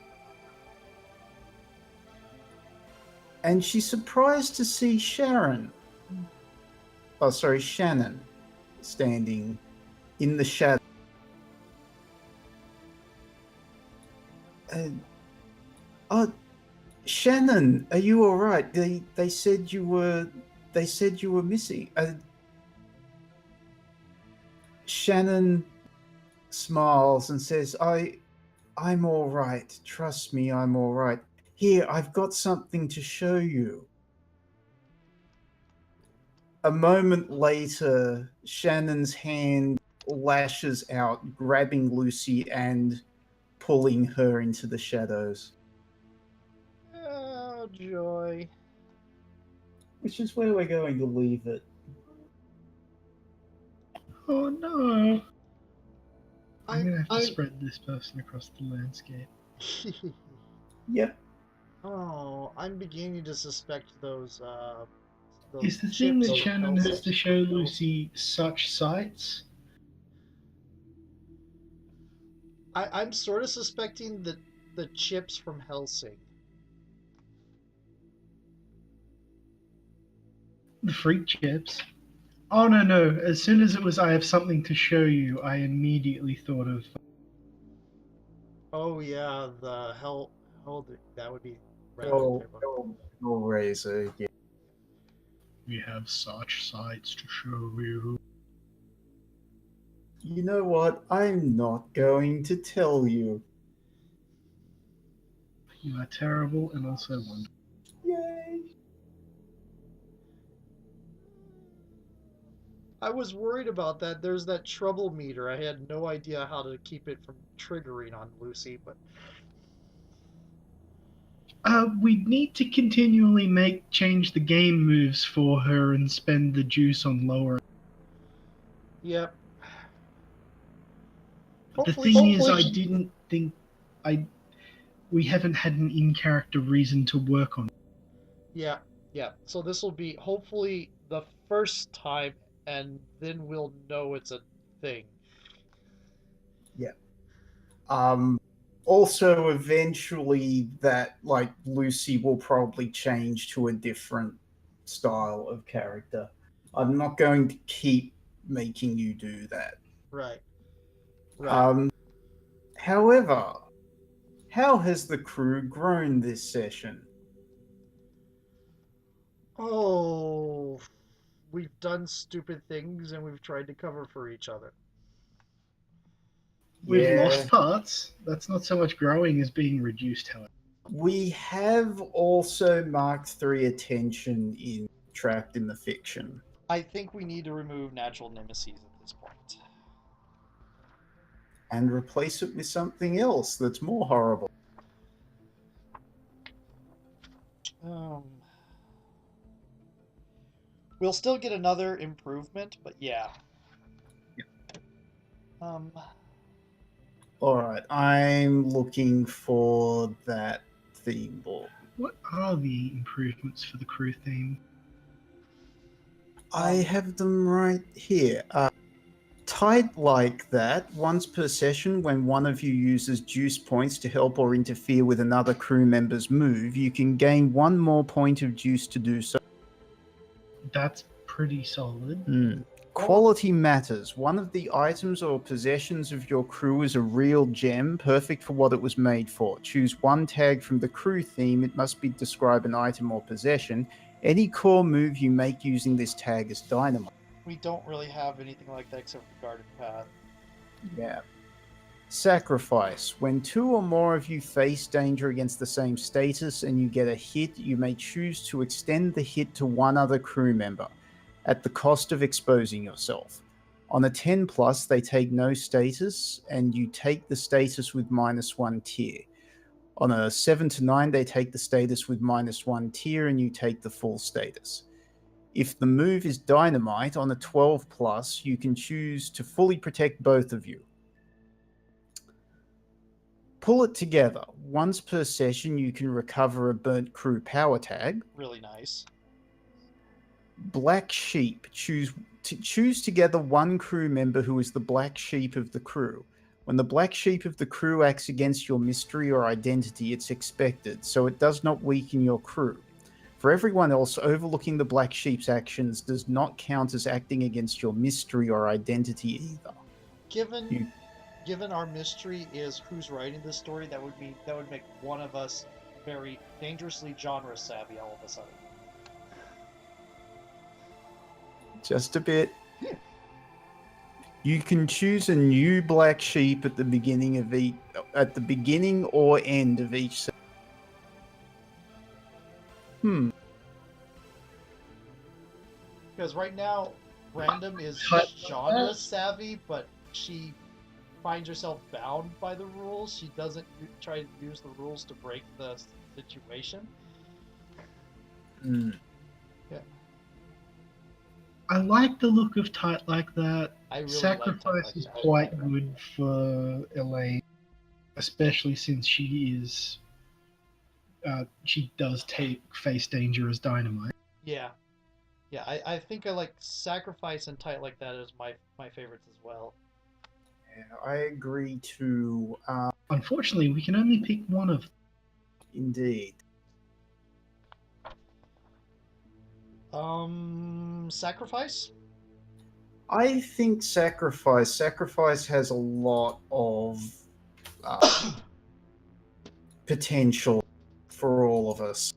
And she's surprised to see Shannon standing in the shadow. Shannon, are you all right? They said you were missing. Shannon smiles and says, I'm all right. Trust me, I'm all right. Here, I've got something to show you." A moment later, Shannon's hand lashes out, grabbing Lucy and pulling her into the shadows. Oh, joy. Which is where we're going to leave it. oh no. I'm gonna have to spread this person across the landscape. Yep. Oh, I'm beginning to suspect those Is the thing chips that of Shannon has to Hell's- show Lucy such sights? I'm sort of suspecting that the chips from Helsing. The freak chips? Oh no. As soon as it was I have something to show you, I immediately thought of Oh yeah, the hell. That would be rather Oh, favorable. Razor. Yeah. we have such sights to show you. You know what? I'm not going to tell you. You are terrible and also wonderful. Yay! I was worried about that. There's that trouble meter. I had no idea how to keep it from triggering on Lucy, but We need to continually change the game moves for her and spend the juice on lower. yep. The thing is, I didn't think we haven't had an in-character reason to work on it. Yeah, yeah. So this will be hopefully the first time, and then we'll know it's a thing. Yeah. Also, eventually, that like Lucy will probably change to a different style of character. I'm not going to keep making you do that. Right. Right. However, how has the crew grown this session? Oh, we've done stupid things and we've tried to cover for each other. We've Yeah, lost parts. That's not so much growing as being reduced, however. we have also Mark III attention in Trapped in the Fiction. I think we need to remove natural nemesis at this point. And replace it with something else that's more horrible. Um, we'll still get another improvement, but yeah. Um, Alright, I'm looking for that theme board. What are the improvements for the crew theme? I have them right here. Tight like that, once per session, when one of you uses juice points to help or interfere with another crew member's move, you can gain 1 more point of juice to do so. That's pretty solid. Quality matters. One of the items or possessions of your crew is a real gem, perfect for what it was made for. Choose one tag from the crew theme. It must describe an item or possession. Any core move you make using this tag is dynamite. we don't really have anything like that except for Guarded Path. Yeah. Sacrifice. When 2 or more of you face danger against the same status and you get a hit, you may choose to extend the hit to one other crew member at the cost of exposing yourself. On a 10 plus, they take no status, and you take the status with -1 tier. On a 7 to 9, they take the status with -1 tier, and you take the full status. If the move is dynamite, on a 12 plus, you can choose to fully protect both of you. Pull it together. Once per session, you can recover a burnt crew power tag. Really nice. Black Sheep. Choose together one crew member who is the black sheep of the crew. When the black sheep of the crew acts against your mystery or identity, it's expected, so it does not weaken your crew. For everyone else, overlooking the black sheep's actions does not count as acting against your mystery or identity either. Given our mystery is who's writing this story, that would make one of us very dangerously genre savvy all of a sudden. Just a bit. You can choose a new black sheep at the beginning or end of each session. Because right now, Random is genre savvy, but she finds herself bound by the rules. She doesn't try to use the rules to break the situation. Yeah. I like the look of Tight like that. I really Sacrifice is quite good for Elaine, especially since she does face danger as dynamite. Yeah. Yeah, I think I like Sacrifice and Tight like that as my favorites as well. Yeah, I agree too. Unfortunately, we can only pick one of them. Indeed. Sacrifice? I think Sacrifice has a lot of potential for all of us.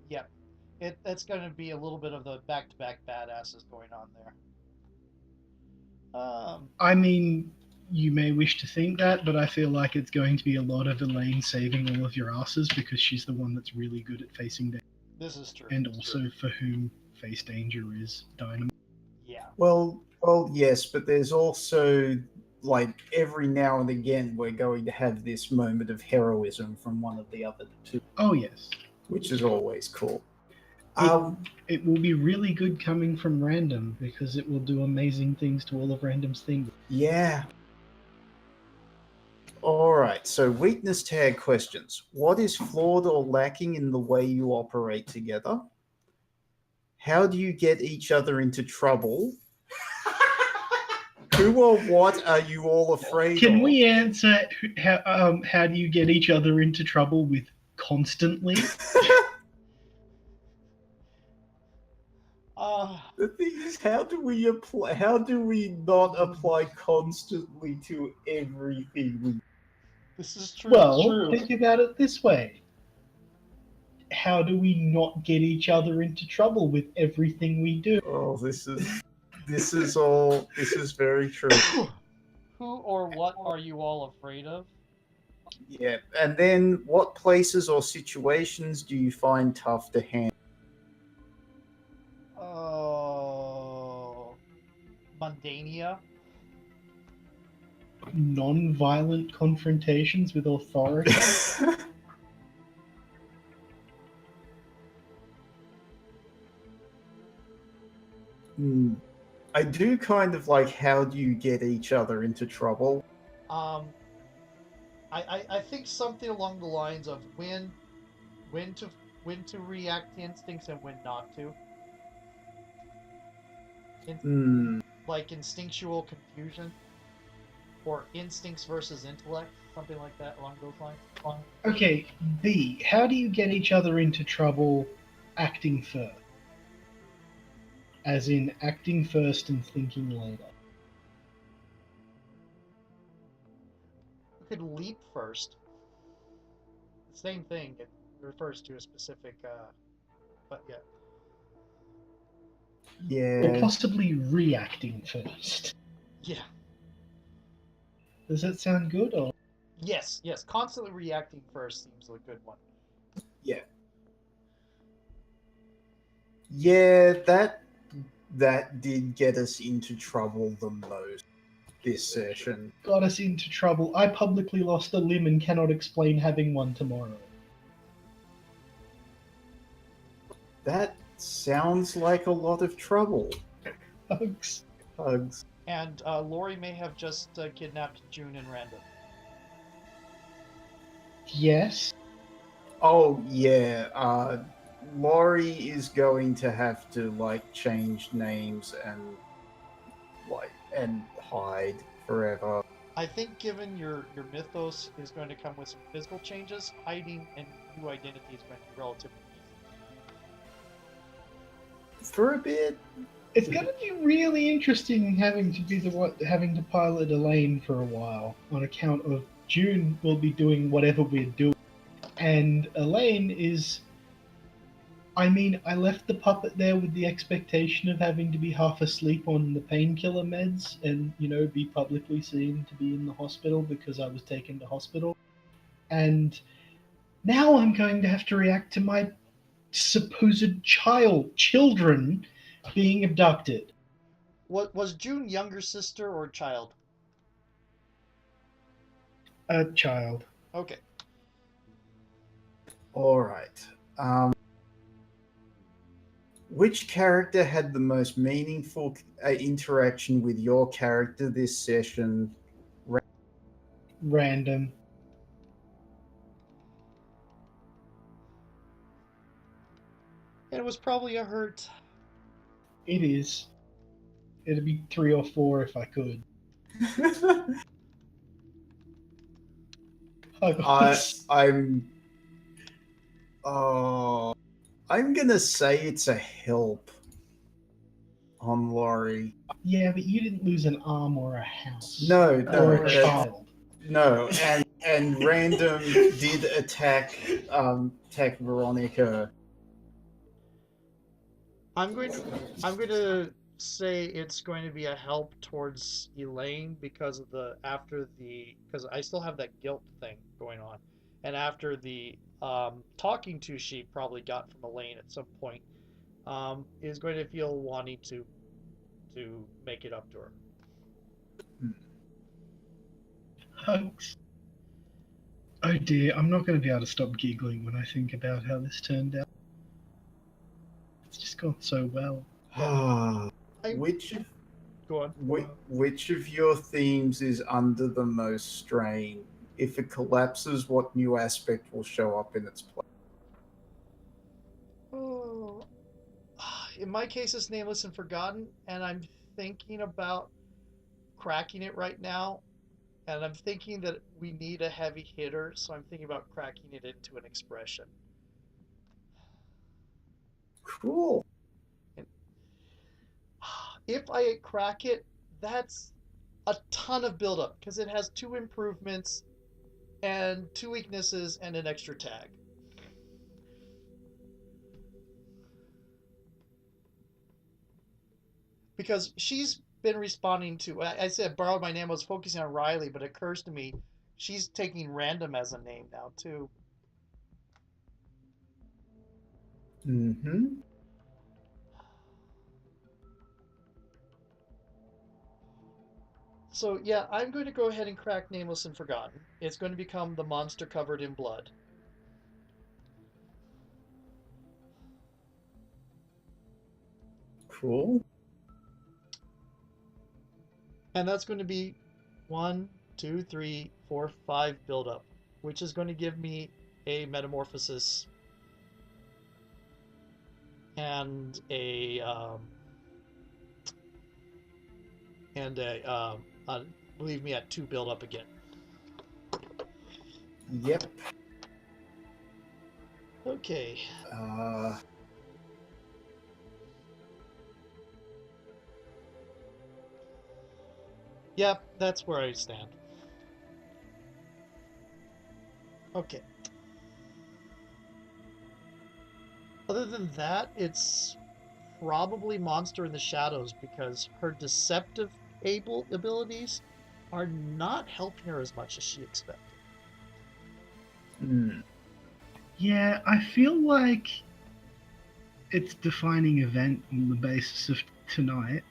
Yep. It's going to be a little bit of the back-to-back badasses going on there. I mean, you may wish to think that, but I feel like it's going to be a lot of Elaine saving all of your asses because she's the one that's really good at facing danger. This is true. And also for whom face danger is dynamite. Yeah. Well, yes, but there's also, like, every now and again we're going to have this moment of heroism from one of the other two. Oh, yes. Which is always cool. It will be really good coming from Random because it will do amazing things to all of Random's things. Yeah. Alright, so weakness tag questions. What is flawed or lacking in the way you operate together? How do you get each other into trouble? Who or what are you all afraid of? Can we answer how do you get each other into trouble with constantly? The thing is, how do we not apply constantly to everything? This is true. Well, think about it this way. How do we not get each other into trouble with everything we do? Oh, this is very true. Who or what are you all afraid of? Yeah, and then what places or situations do you find tough to handle? Oh, Mundania. Non-violent confrontations with authority? Hmm. I do kind of like how do you get each other into trouble? Um, I think something along the lines of when to when to react to instincts and when not to. In, Hmm. like instinctual confusion or instincts versus intellect, something like that along those lines. Okay, B, how do you get each other into trouble acting first? As in acting first and thinking later. You could leap first. Same thing. It refers to a specific, but yeah. Or Yeah. possibly reacting first. Yeah. Does that sound good? Or Yes, yes. Constantly reacting first seems a good one. Yeah. Yeah, that did get us into trouble the most this session. got us into trouble? I publicly lost a limb and cannot explain having one tomorrow. That sounds like a lot of trouble. Hugs. Hugs. And Lori may have just kidnapped June and Random. Yes. Oh yeah, Laurie is going to have to like change names and hide forever. I think given your mythos is going to come with some physical changes, hiding and new identity is going to be relatively easy. For a bit. It's going to be really interesting having to be the one having to pilot Elaine for a while on account of June will be doing whatever we're doing, and Elaine is. I mean, I left the puppet there with the expectation of having to be half asleep on the painkiller meds and, be publicly seen to be in the hospital because I was taken to hospital. And now I'm going to have to react to my supposed children being abducted. What was June younger sister or child? A child. Okay. All right. Which character had the most meaningful interaction with your character this session? Random. And it was probably a hurt. It is. It'd be 3 or 4 if I could. I'm. Oh, I'm gonna say it's a help on Laurie. Yeah, but you didn't lose an arm or a house. No, Or a child. No, and Random did attack Veronica. I'm going to say it's going to be a help towards Elaine because of because I still have that guilt thing going on, and after the talking to she probably got from Elaine at some point, is going to feel wanting to make it up to her. Hugs. Oh dear, I'm not going to be able to stop giggling when I think about how this turned out. It's just gone so well. Which Go on. which of your themes is under the most strain? If it collapses, what new aspect will show up in its place? Oh, in my case, it's Nameless and Forgotten, and I'm thinking about cracking it right now. And I'm thinking that we need a heavy hitter, so I'm thinking about cracking it into an expression. Cool. And if I crack it, that's a ton of buildup because it has 2 improvements and 2 weaknesses and an extra tag. Because she's been responding to, I said borrowed my name, I was focusing on Riley, but it occurs to me she's taking random as a name now too. Mm-hmm. So yeah, I'm going to go ahead and crack Nameless and Forgotten. It's going to become the monster covered in blood. Cool. And that's going to be 1, 2, 3, 4, 5 build up, which is going to give me a metamorphosis and leave me at 2 build up again. Yep. Okay. Yep, that's where I stand. Okay. Other than that, it's probably Monster in the Shadows because her deceptive abilities are not helping her as much as she expected. Yeah, I feel like its defining event on the basis of tonight.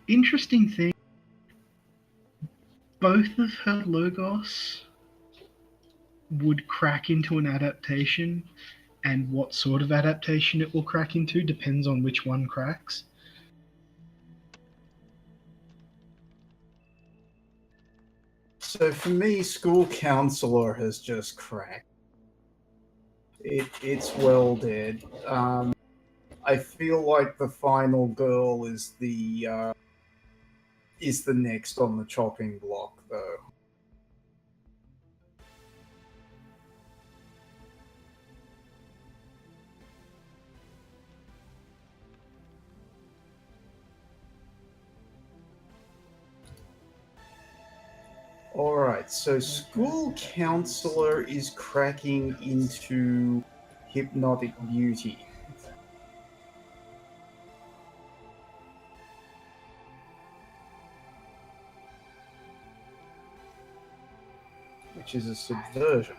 Interesting thing, both of her logos would crack into an adaptation, and what sort of adaptation it will crack into depends on which one cracks. So for me, school counselor has just cracked. It's well dead. I feel like the final girl is the next on the chopping block, though. Alright, so school counselor is cracking into hypnotic beauty. Which is a subversion.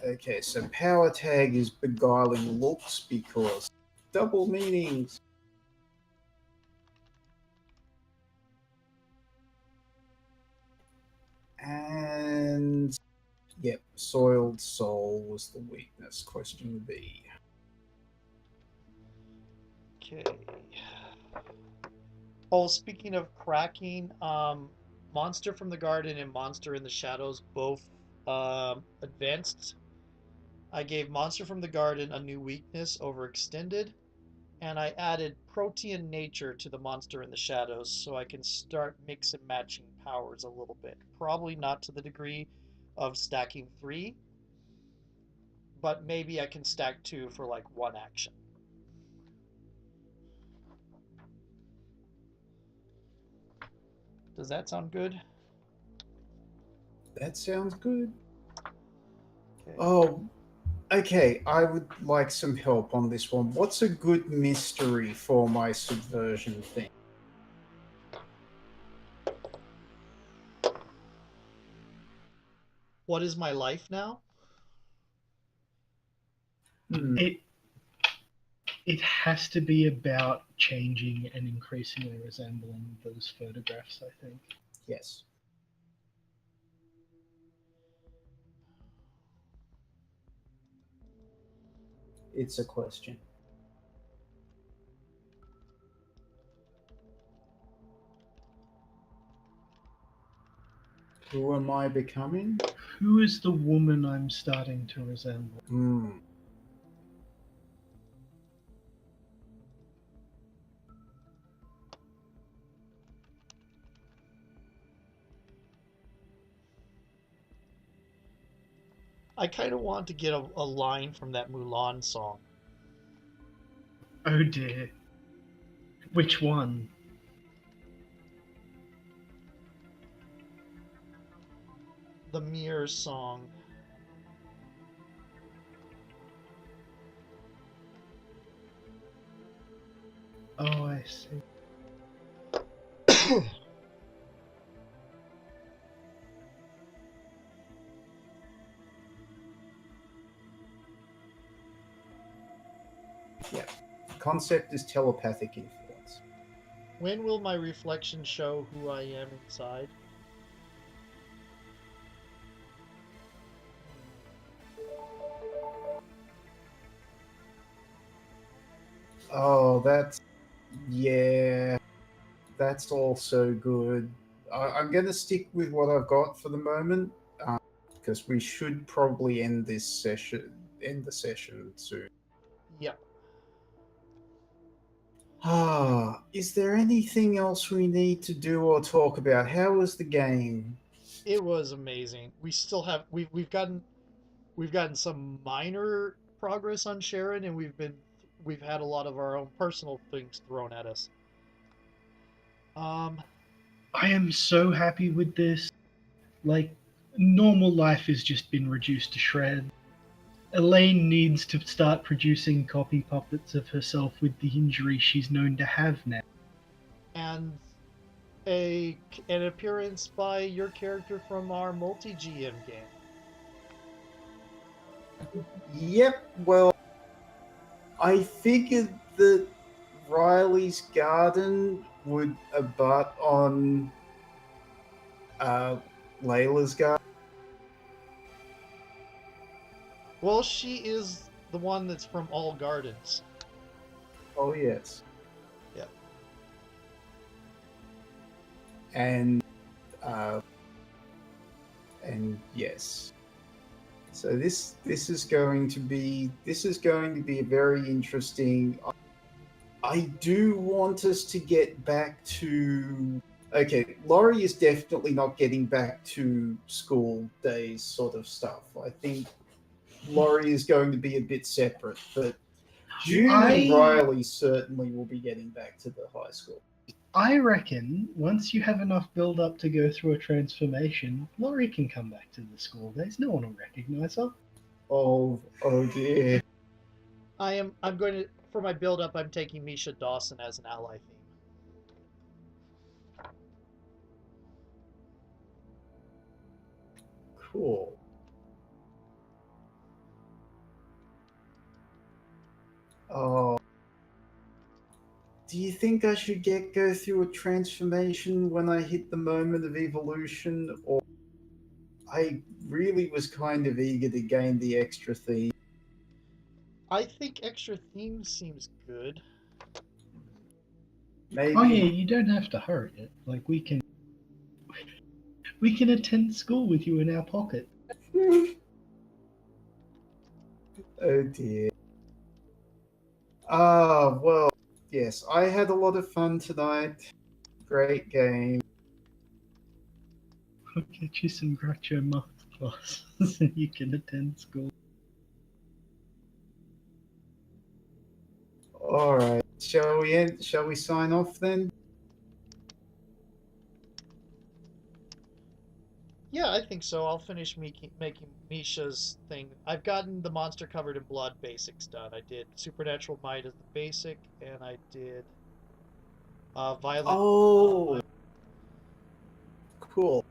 Okay, so power tag is beguiling looks because double meanings. And yep, soiled soul was the weakness. Question B. Okay. Oh, speaking of cracking, Monster from the Garden and Monster in the Shadows both advanced. I gave Monster from the Garden a new weakness, Overextended, and I added Protean Nature to the Monster in the Shadows so I can start mix and matching powers a little bit. Probably not to the degree of stacking 3, but maybe I can stack 2 for like 1 action. Does that sound good? That sounds good. Okay. Oh, okay. I would like some help on this one. What's a good mystery for my subversion thing? What is my life now? It has to be about changing and increasingly resembling those photographs, I think. Yes. It's a question. Who am I becoming? Who is the woman I'm starting to resemble? I kind of want to get a line from that Mulan song. Oh dear. Which one? The Mirror song. Oh, I see. Yeah. The concept is telepathic influence. When will my reflection show who I am inside? Oh, yeah, that's also good. I'm going to stick with what I've got for the moment, because we should probably end the session soon. Yep. Is there anything else we need to do or talk about? How was the game? It was amazing. We still have we've gotten some minor progress on Sharon, and we've had a lot of our own personal things thrown at us. Um, I am so happy with this. Like, normal life has just been reduced to shreds. Elaine needs to start producing copy puppets of herself with the injury she's known to have now. and an appearance by your character from our multi GM game. Yep, well, I figured that Riley's garden would abut on Layla's garden. Well, she is the one that's from all gardens. Oh, yes. Yep. And yes. So this is going to be a very interesting. I do want us to get back to. Okay, Laurie is definitely not getting back to school days sort of stuff. I think Laurie is going to be a bit separate, but June and Riley certainly will be getting back to the high school. I reckon once you have enough build up to go through a transformation, Laurie can come back to the school days. No one will recognize her. Oh dear. I'm going to for my build up. I'm taking Misha Dawson as an ally theme. Cool. Oh. Do you think I should go through a transformation when I hit the moment of evolution, or I really was kind of eager to gain the extra theme? I think extra theme seems good. Maybe. Oh yeah, you don't have to hurry it. Like we can attend school with you in our pocket. Oh dear. Well, yes, I had a lot of fun tonight. Great game. We'll get you some Groucho Marx classes and you can attend school. All right. Shall we sign off then? Yeah, I think so. I'll finish making Misha's thing. I've gotten the monster covered in blood basics done. I did supernatural might as the basic, and I did violent. Oh, cool.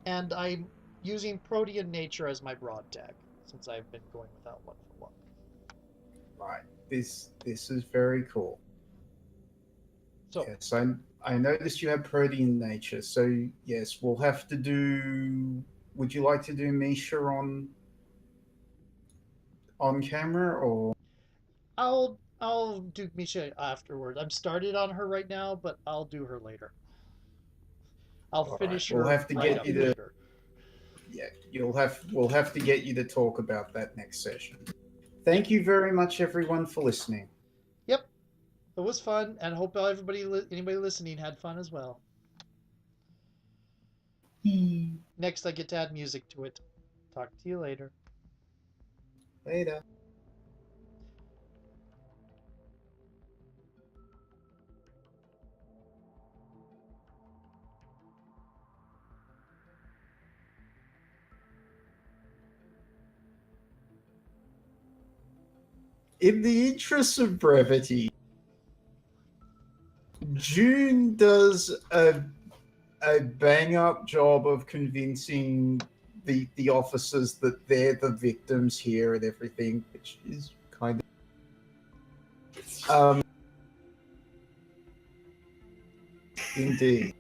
And I'm using protean nature as my broad tag since I've been going without one for a while. Right. This is very cool. So Yes, I noticed you have protein nature, so yes, we'll have to do. Would you like to do Misha on camera or? I'll do Misha afterward. I'm started on her right now, but I'll do her later. I'll All finish right, we'll her have to right get up you to. later. Yeah, we'll have to get you to talk about that next session. Thank you very much, everyone, for listening. Yep, it was fun, and I hope anybody listening had fun as well. Next, I get to add music to it. Talk to you later. Later. In the interest of brevity, June does a bang up job of convincing the officers that they're the victims here and everything, which is kind of indeed.